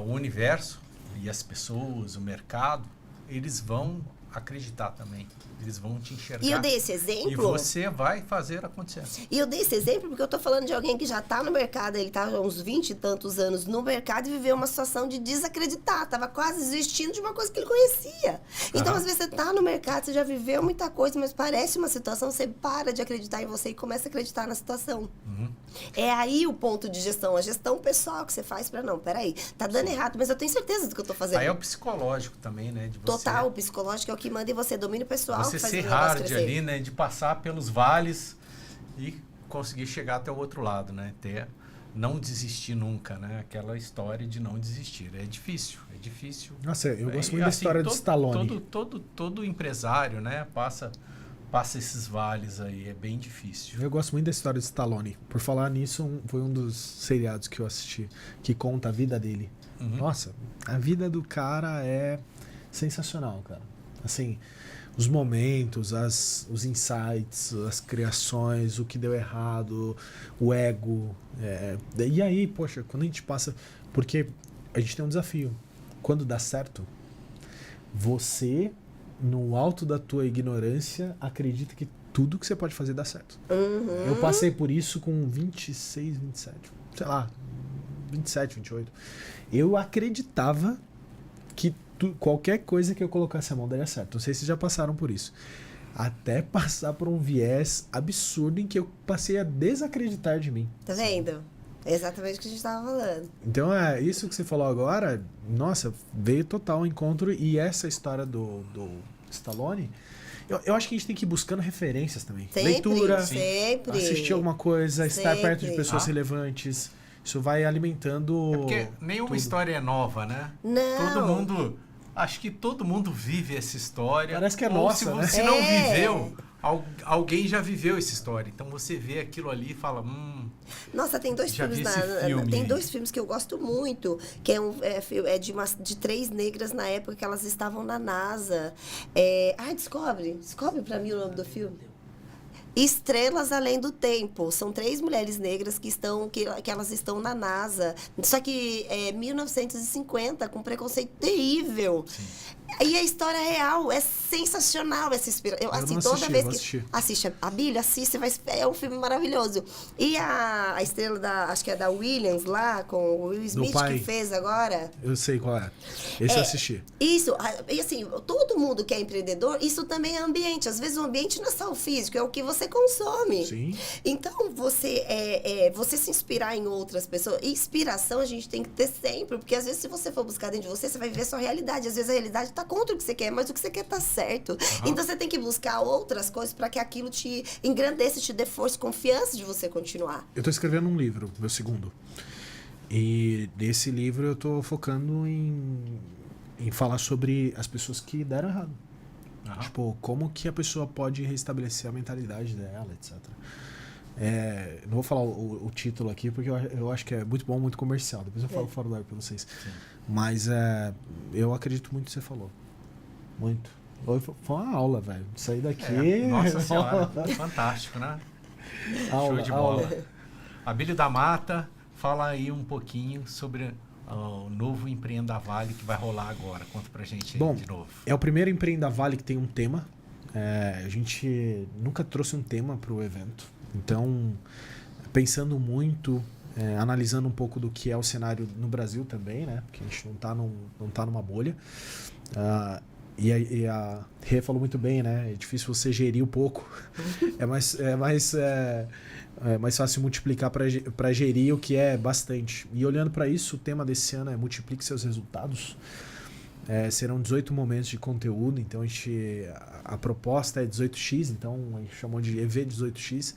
o universo e as pessoas, o mercado, eles vão acreditar também. Eles vão te enxergar. E eu dei esse exemplo. E você vai fazer acontecer. E eu dei esse exemplo porque eu estou falando de alguém que já está no mercado, ele está há uns 20 e tantos anos no mercado e viveu uma situação de desacreditar. Estava quase desistindo de uma coisa que ele conhecia. Então, às vezes, você está no mercado, você já viveu muita coisa, mas parece uma situação, você para de acreditar em você e começa a acreditar na situação. É aí o ponto de gestão, a gestão pessoal que você faz para não, peraí, tá dando errado, mas eu tenho certeza do que eu estou fazendo. Aí é o psicológico também, né? De você, total, o psicológico é o que manda em você, domínio pessoal. Você ser hard ali, né? De passar pelos vales e conseguir chegar até o outro lado, né? Não desistir nunca, né? Aquela história de não desistir. É difícil. Nossa, eu gosto muito da história do Stallone. Todo empresário, né? Passa esses vales aí, é bem difícil. Eu gosto muito da história do Stallone. Por falar nisso, foi um dos seriados que eu assisti, que conta a vida dele. Nossa, a vida do cara é sensacional, cara. Assim, os momentos, os insights, as criações, o que deu errado, o ego. E aí, poxa, quando a gente passa... Porque a gente tem um desafio. Quando dá certo, você, no alto da tua ignorância, acredita que tudo que você pode fazer dá certo. Eu passei por isso com 26, 27, sei lá, 27, 28. Eu acreditava que qualquer coisa que eu colocasse a mão daria certo. Não sei se vocês já passaram por isso. Até passar por um viés absurdo em que eu passei a desacreditar de mim. Tá vendo? É exatamente o que a gente estava falando. Então, isso que você falou agora, nossa, veio total ao encontro. E essa história do Stallone, eu acho que a gente tem que ir buscando referências também. Sempre, leitura, sempre. Assistir alguma coisa, estar perto de Sempre. pessoas relevantes. Isso vai alimentando... Porque nenhuma história é nova, né? Não. Acho que todo mundo vive essa história. Parece que é ou nossa, se né? você não viveu, alguém já viveu essa história. Então você vê aquilo ali e fala, Nossa, tem dois já filmes vi esse filme. Tem dois filmes que eu gosto muito, que é de 3 negras na época que elas estavam na NASA. Descobre pra mim o nome do filme. Estrelas Além do Tempo. São 3 mulheres negras que elas estão na NASA. Só que 1950, com preconceito terrível. Sim. E a história real é sensacional essa inspiração. Eu Assim, não toda assisti, vez vou que assistir. assiste a Bíblia, assiste, é um filme maravilhoso. E a estrela acho que é da Williams lá, com o Will Smith pai. que fez agora. Eu sei qual é. Esse eu assisti. Isso, e assim, todo mundo que é empreendedor, isso também é ambiente. Às vezes o ambiente não é só o físico, é o que você consome. Sim. Então, você se inspirar em outras pessoas. Inspiração a gente tem que ter sempre, porque às vezes se você for buscar dentro de você, você vai viver a sua realidade. Às vezes a realidade está contra o que você quer, mas o que você quer tá certo. Uhum. Então você tem que buscar outras coisas para que aquilo te engrandeça, te dê força e confiança de você continuar. Eu tô escrevendo um livro, meu segundo. E desse livro eu tô focando em falar sobre as pessoas que deram errado. Aham. Tipo, como que a pessoa pode restabelecer a mentalidade dela, etc. Não vou falar o título aqui, porque eu acho que é muito bom, muito comercial. Depois eu falo fora do ar pra vocês. Sim. Mas eu acredito muito no que você falou. Muito. Foi uma aula, velho. Sair daqui... Nossa senhora, fantástico, né? Aula, Show de bola. aula. Abílio da Mata, fala aí um pouquinho sobre o novo Empreenda Vale que vai rolar agora. Conta pra gente Bom, de novo. É o primeiro Empreenda Vale que tem um tema. A gente nunca trouxe um tema para o evento. Então, pensando muito, analisando um pouco do que é o cenário no Brasil também, né? Porque a gente não tá numa bolha. E a Rê falou muito bem, né? É difícil você gerir um pouco. É mais fácil multiplicar para gerir o que é bastante. E olhando para isso, o tema desse ano é multiplique seus resultados. Serão 18 momentos de conteúdo, então a proposta é 18x, então a gente chamou de EV 18x.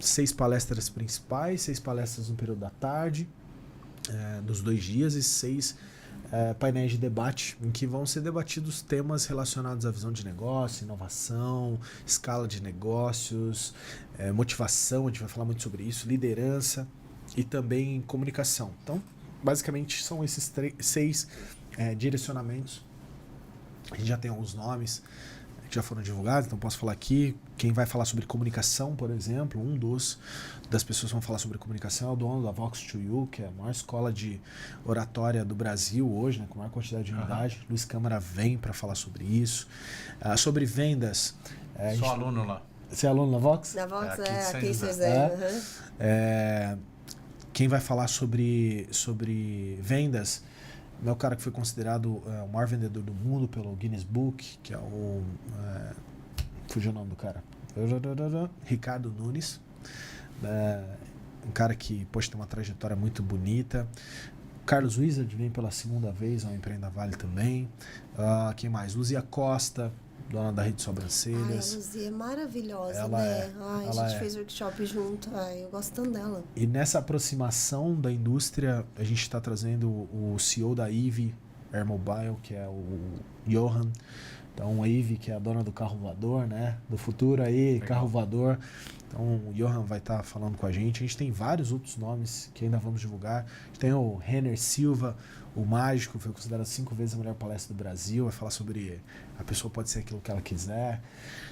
6 palestras principais, 6 palestras no período da tarde, dos 2 dias, e 6 painéis de debate, em que vão ser debatidos temas relacionados à visão de negócio, inovação, escala de negócios, motivação, a gente vai falar muito sobre isso, liderança e também comunicação. Então, basicamente, são esses 6 direcionamentos. A gente já tem alguns nomes que já foram divulgados, então posso falar aqui. Quem vai falar sobre comunicação, por exemplo, das pessoas que vão falar sobre comunicação é o dono da Vox2U, que é a maior escola de oratória do Brasil hoje, né, com a maior quantidade de unidade. Luiz Câmara vem para falar sobre isso. Sobre vendas... Sou aluno lá. Você é aluno da Vox? Da Vox aqui em São José. Quem vai falar sobre vendas é o cara que foi considerado o maior vendedor do mundo pelo Guinness Book, que é o... fugiu o nome do cara. Ricardo Nunes. Um cara que, poxa, tem uma trajetória muito bonita. Carlos Wizard vem pela segunda vez ao Empreenda Vale também. Quem mais? Luzia Costa, dona da Rede Sobrancelhas. A Luzia é maravilhosa, Ela né? é. A gente fez workshop junto. Eu gosto tanto dela. E nessa aproximação da indústria, a gente está trazendo o CEO da Eve Airmobile, que é o Johan. Então, a Eve, que é a dona do carro voador, né? Do futuro aí, legal. Carro voador. Então, o Johan vai estar falando com a gente. A gente tem vários outros nomes que ainda vamos divulgar. A gente tem o Renner Silva, o mágico, foi considerado 5 vezes a melhor palestra do Brasil. Vai falar sobre a pessoa pode ser aquilo que ela quiser.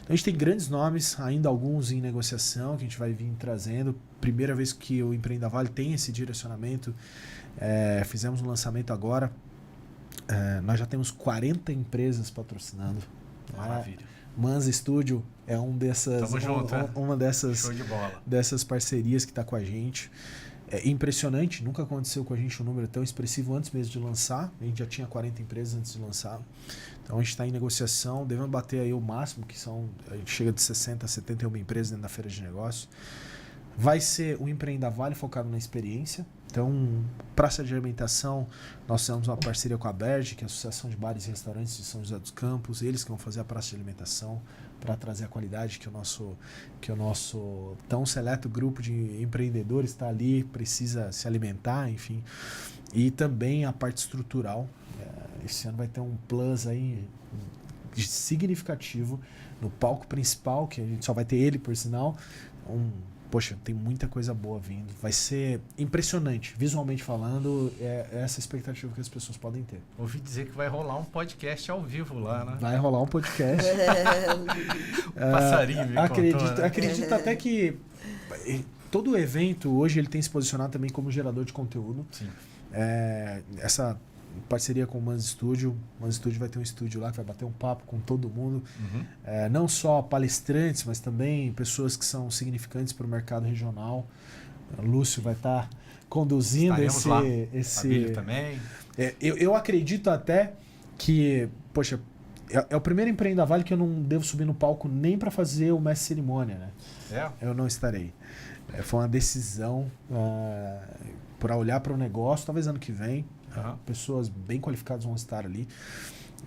Então, a gente tem grandes nomes, ainda alguns em negociação, que a gente vai vir trazendo. Primeira vez que o Empreenda Vale tem esse direcionamento. Fizemos um lançamento agora. Nós já temos 40 empresas patrocinando. Maravilha. Manza Studio é uma dessas parcerias que está com a gente. É impressionante, nunca aconteceu com a gente um número tão expressivo antes mesmo de lançar. A gente já tinha 40 empresas antes de lançar. Então a gente está em negociação, devemos bater aí o máximo, que a gente chega de 60 a 71 empresas dentro da feira de negócios. Vai ser o Empreenda Vale focado na experiência. Então, praça de alimentação, nós temos uma parceria com a Berge, que é a Associação de Bares e Restaurantes de São José dos Campos. Eles que vão fazer a praça de alimentação para trazer a qualidade que o nosso tão seleto grupo de empreendedores está ali, precisa se alimentar, enfim. E também a parte estrutural. Esse ano vai ter um plus aí significativo no palco principal, que a gente só vai ter ele, por sinal. Poxa, tem muita coisa boa vindo. Vai ser impressionante, visualmente falando, é essa expectativa que as pessoas podem ter. Ouvi dizer que vai rolar um podcast ao vivo lá, né? Vai rolar um podcast. O passarinho me contou, né? Acredito até que todo evento hoje ele tem se posicionado também como gerador de conteúdo. Sim. em parceria com o Mans Studio. O Mans Studio vai ter um estúdio lá que vai bater um papo com todo mundo. Não só palestrantes, mas também pessoas que são significantes para o mercado regional. O Lúcio vai estar conduzindo esse também. Eu acredito até que, poxa, é o primeiro Empreenda Vale que eu não devo subir no palco nem para fazer o mestre cerimônia, né? Eu não estarei. Foi uma decisão para olhar para o negócio, talvez ano que vem. Pessoas bem qualificadas vão estar ali.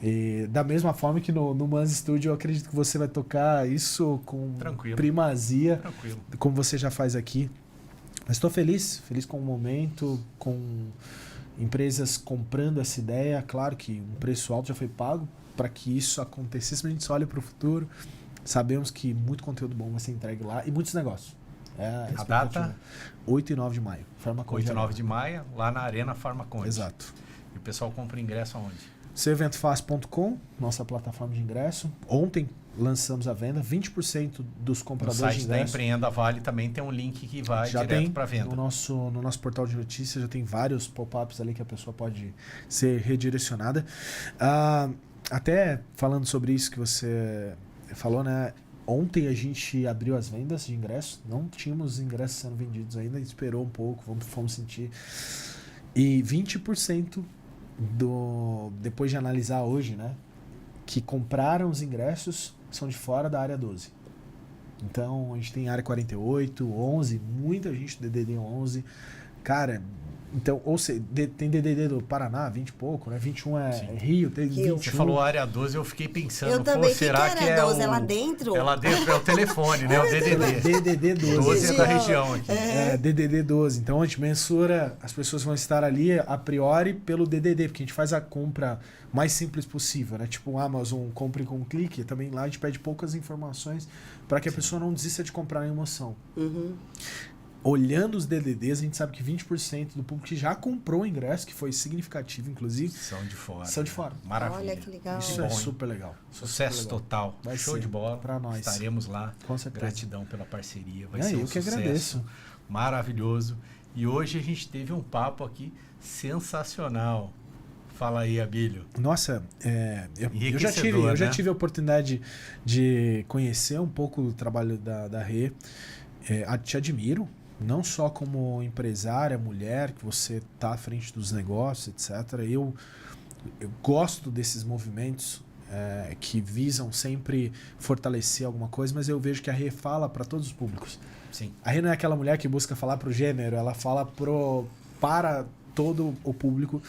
E da mesma forma que no Mans Studio, eu acredito que você vai tocar isso com primazia, como você já faz aqui. Mas estou feliz com o momento, com empresas comprando essa ideia. Claro que um preço alto já foi pago para que isso acontecesse, mas a gente só olha para o futuro. Sabemos que muito conteúdo bom vai ser entregue lá e muitos negócios. A data? 8 e 9 de maio. 8 e 9 de maio, lá na Arena Farmaconde. Exato. E o pessoal compra ingresso aonde? Seventofácil.com, nossa plataforma de ingresso. Ontem lançamos a venda, 20% dos compradores de ingresso. No site da Empreenda Vale também tem um link que vai direto para venda. No nosso portal de notícias já tem vários pop-ups ali que a pessoa pode ser redirecionada. Até falando sobre isso que você falou, né? Ontem a gente abriu as vendas de ingressos, não tínhamos ingressos sendo vendidos ainda, esperou um pouco, fomos sentir. E 20% depois de analisar hoje, né, que compraram os ingressos são de fora da área 12. Então a gente tem área 48, 11, muita gente do DDD 11. Cara, então, ou seja, tem DDD do Paraná, 20 e pouco, né? 21 é Rio, tem 21. Você falou área 12, eu fiquei pensando, eu também, será que é 12? É lá dentro? É lá dentro, é o telefone, né? O DDD. DDD 12. 12 é da região aqui. DDD 12. Então a gente mensura, as pessoas vão estar ali a priori pelo DDD, porque a gente faz a compra mais simples possível, né? Tipo o Amazon, compre com um clique, também lá a gente pede poucas informações para que a pessoa não desista de comprar em emoção. Olhando os DDDs, a gente sabe que 20% do público que já comprou o ingresso, que foi significativo, inclusive, são de fora. São de fora. Maravilha. Olha que legal. Isso é super legal. Sucesso total. Vai Show ser de bola. Para nós. Estaremos lá. Com certeza. Gratidão pela parceria. Vai ser um eu que sucesso agradeço. Maravilhoso. E hoje a gente teve um papo aqui sensacional. Fala aí, Abílio. Nossa, eu já tive a oportunidade de conhecer um pouco do trabalho da Rê. Te admiro. Não só como empresária, mulher, que você está à frente dos negócios, etc. Eu gosto desses movimentos que visam sempre fortalecer alguma coisa, mas eu vejo que a Rê fala para todos os públicos. Sim. A Rê não é aquela mulher que busca falar para o gênero, ela fala para todo o público.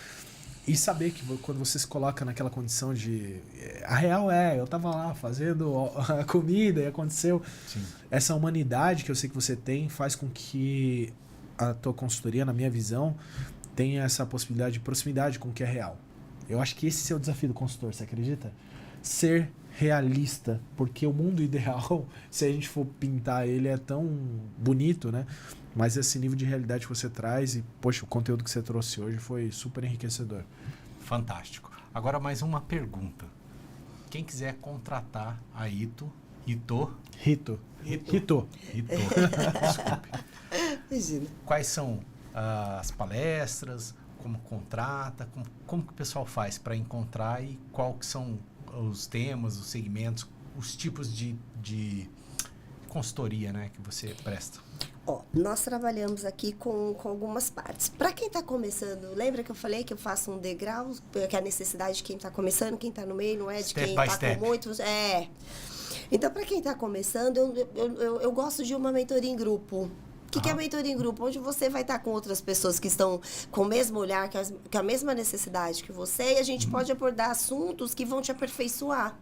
E saber que quando você se coloca naquela condição de... A real eu tava lá fazendo a comida e aconteceu. Sim. Essa humanidade que eu sei que você tem faz com que a tua consultoria, na minha visão, tenha essa possibilidade de proximidade com o que é real. Eu acho que esse é o desafio do consultor, você acredita? Ser realista, porque o mundo ideal, se a gente for pintar ele, é tão bonito, né? Mas esse nível de realidade que você traz e, poxa, o conteúdo que você trouxe hoje foi super enriquecedor. Fantástico. Agora mais uma pergunta. Quem quiser contratar a Rito. Desculpe. Imagina. Quais são as palestras? Como contrata? Como que o pessoal faz para encontrar e qual que são os temas, os segmentos, os tipos de consultoria, né, que você presta? Nós trabalhamos aqui com algumas partes. Para quem está começando, lembra que eu falei que eu faço um degrau, que é a necessidade de quem está começando, quem está no meio, não é de quem está com muitos. Então, para quem está começando, eu gosto de uma mentoria em grupo. O que é mentoria em grupo? Onde você vai estar com outras pessoas que estão com o mesmo olhar, com a mesma necessidade que você, e a gente pode abordar assuntos que vão te aperfeiçoar.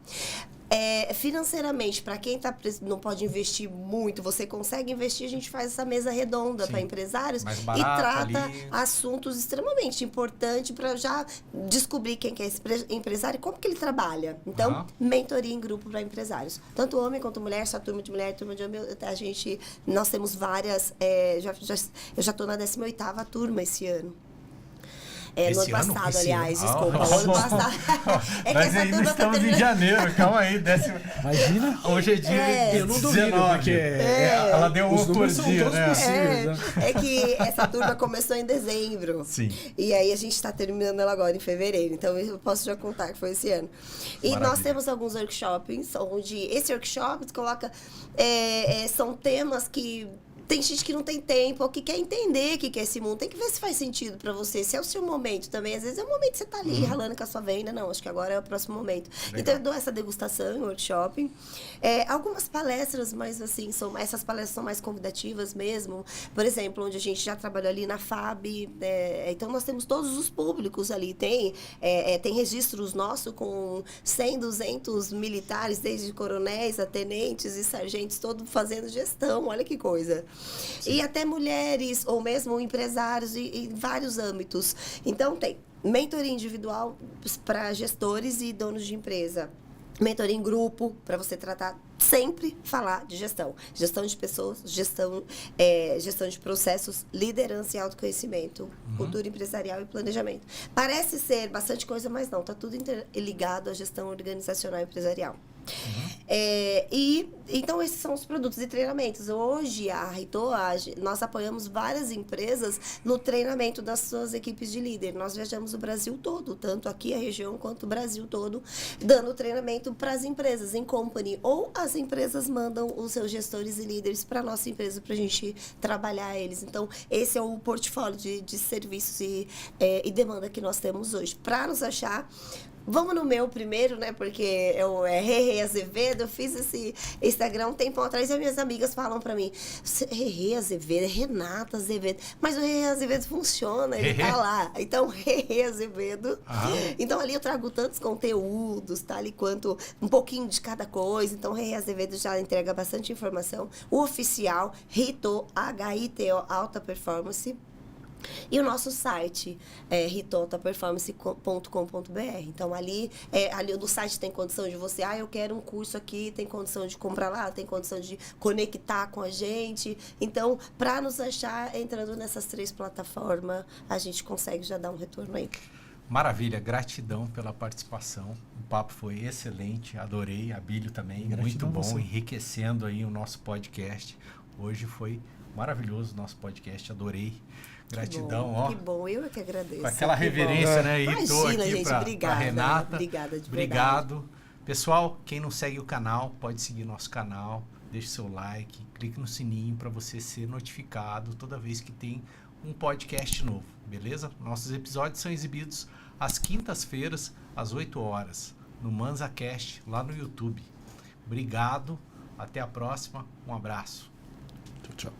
Financeiramente, para quem não pode investir muito, você consegue investir, a gente faz essa mesa redonda para empresários e trata assuntos extremamente importantes para já descobrir quem que é esse empresário e como que ele trabalha. Então, mentoria em grupo para empresários. Tanto homem quanto mulher, só turma de mulher, turma de homem. Nós temos várias... eu já estou na 18ª turma esse ano. Esse no ano ano? passado, Esse aliás, ano? desculpa. Ah, O ano passado. É que Mas essa ainda turma tá estamos em terminando. janeiro, calma aí. Imagina. Hoje é dia Eu não duvido, 19. porque Ela deu os um por números são dia, todos né? possíveis, né? É que essa turma começou em dezembro. Sim. E aí a gente está terminando ela agora em fevereiro. Então eu posso já contar que foi esse ano. E Maravilha. nós temos alguns workshops, onde esse workshop coloca... são temas que... Tem gente que não tem tempo, ou que quer entender o que é esse mundo. Tem que ver se faz sentido para você, se é o seu momento também. Às vezes é o momento que você tá ali ralando com a sua venda. Não, acho que agora é o próximo momento. Legal. Então eu dou essa degustação em workshop. Algumas palestras, mas assim, essas palestras são mais convidativas mesmo. Por exemplo, onde a gente já trabalhou ali na FAB. Então nós temos todos os públicos ali. Tem registros nossos com 100, 200 militares, desde coronéis a tenentes e sargentos, todos fazendo gestão. Olha que coisa. Sim. E até mulheres, ou mesmo empresários em vários âmbitos. Então, tem mentoria individual para gestores e donos de empresa. Mentoria em grupo, para você tratar, sempre falar de gestão. Gestão de pessoas, gestão de processos, liderança e autoconhecimento, cultura empresarial e planejamento. Parece ser bastante coisa, mas não. Está tudo ligado à gestão organizacional e empresarial. Então, esses são os produtos e treinamentos. Hoje, a Rito, nós apoiamos várias empresas no treinamento das suas equipes de líder. Nós viajamos o Brasil todo, tanto aqui a região quanto o Brasil todo, dando treinamento para as empresas em company. Ou as empresas mandam os seus gestores e líderes para a nossa empresa para a gente trabalhar eles. Então, esse é o portfólio de serviços e demanda que nós temos hoje. Para nos achar... Vamos no meu primeiro, né? Porque eu Rê Azevedo, eu fiz esse Instagram um tempo atrás e as minhas amigas falam pra mim, Rê Azevedo, Renata Azevedo. Mas o Rê Azevedo funciona, ele tá lá. Então, Rê Azevedo. Então, ali eu trago tantos conteúdos, tá? Ali quanto um pouquinho de cada coisa. Então, Rê Azevedo já entrega bastante informação. O oficial, Rito, H-I-T-O, Alta Performance. E o nosso site é ritoaltaperformance.com.br. Então, ali no site tem condição de você, eu quero um curso aqui, tem condição de comprar lá, tem condição de conectar com a gente. Então, para nos achar, entrando nessas 3 plataformas, a gente consegue já dar um retorno aí. Maravilha, gratidão pela participação. O papo foi excelente, adorei. Abílio também, gratidão, muito bom, você. Enriquecendo aí o nosso podcast. Hoje foi maravilhoso o nosso podcast, adorei. Gratidão, que bom, eu é que agradeço. Com aquela reverência, né? Imagina, Estou aqui gente, para Renata. Obrigada, de Obrigado. verdade. Pessoal, quem não segue o canal, pode seguir nosso canal, deixe seu like, clique no sininho para você ser notificado toda vez que tem um podcast novo, beleza? Nossos episódios são exibidos às quintas-feiras, às 8 horas, no ManzaCast, lá no YouTube. Obrigado, até a próxima, um abraço. Tchau, tchau.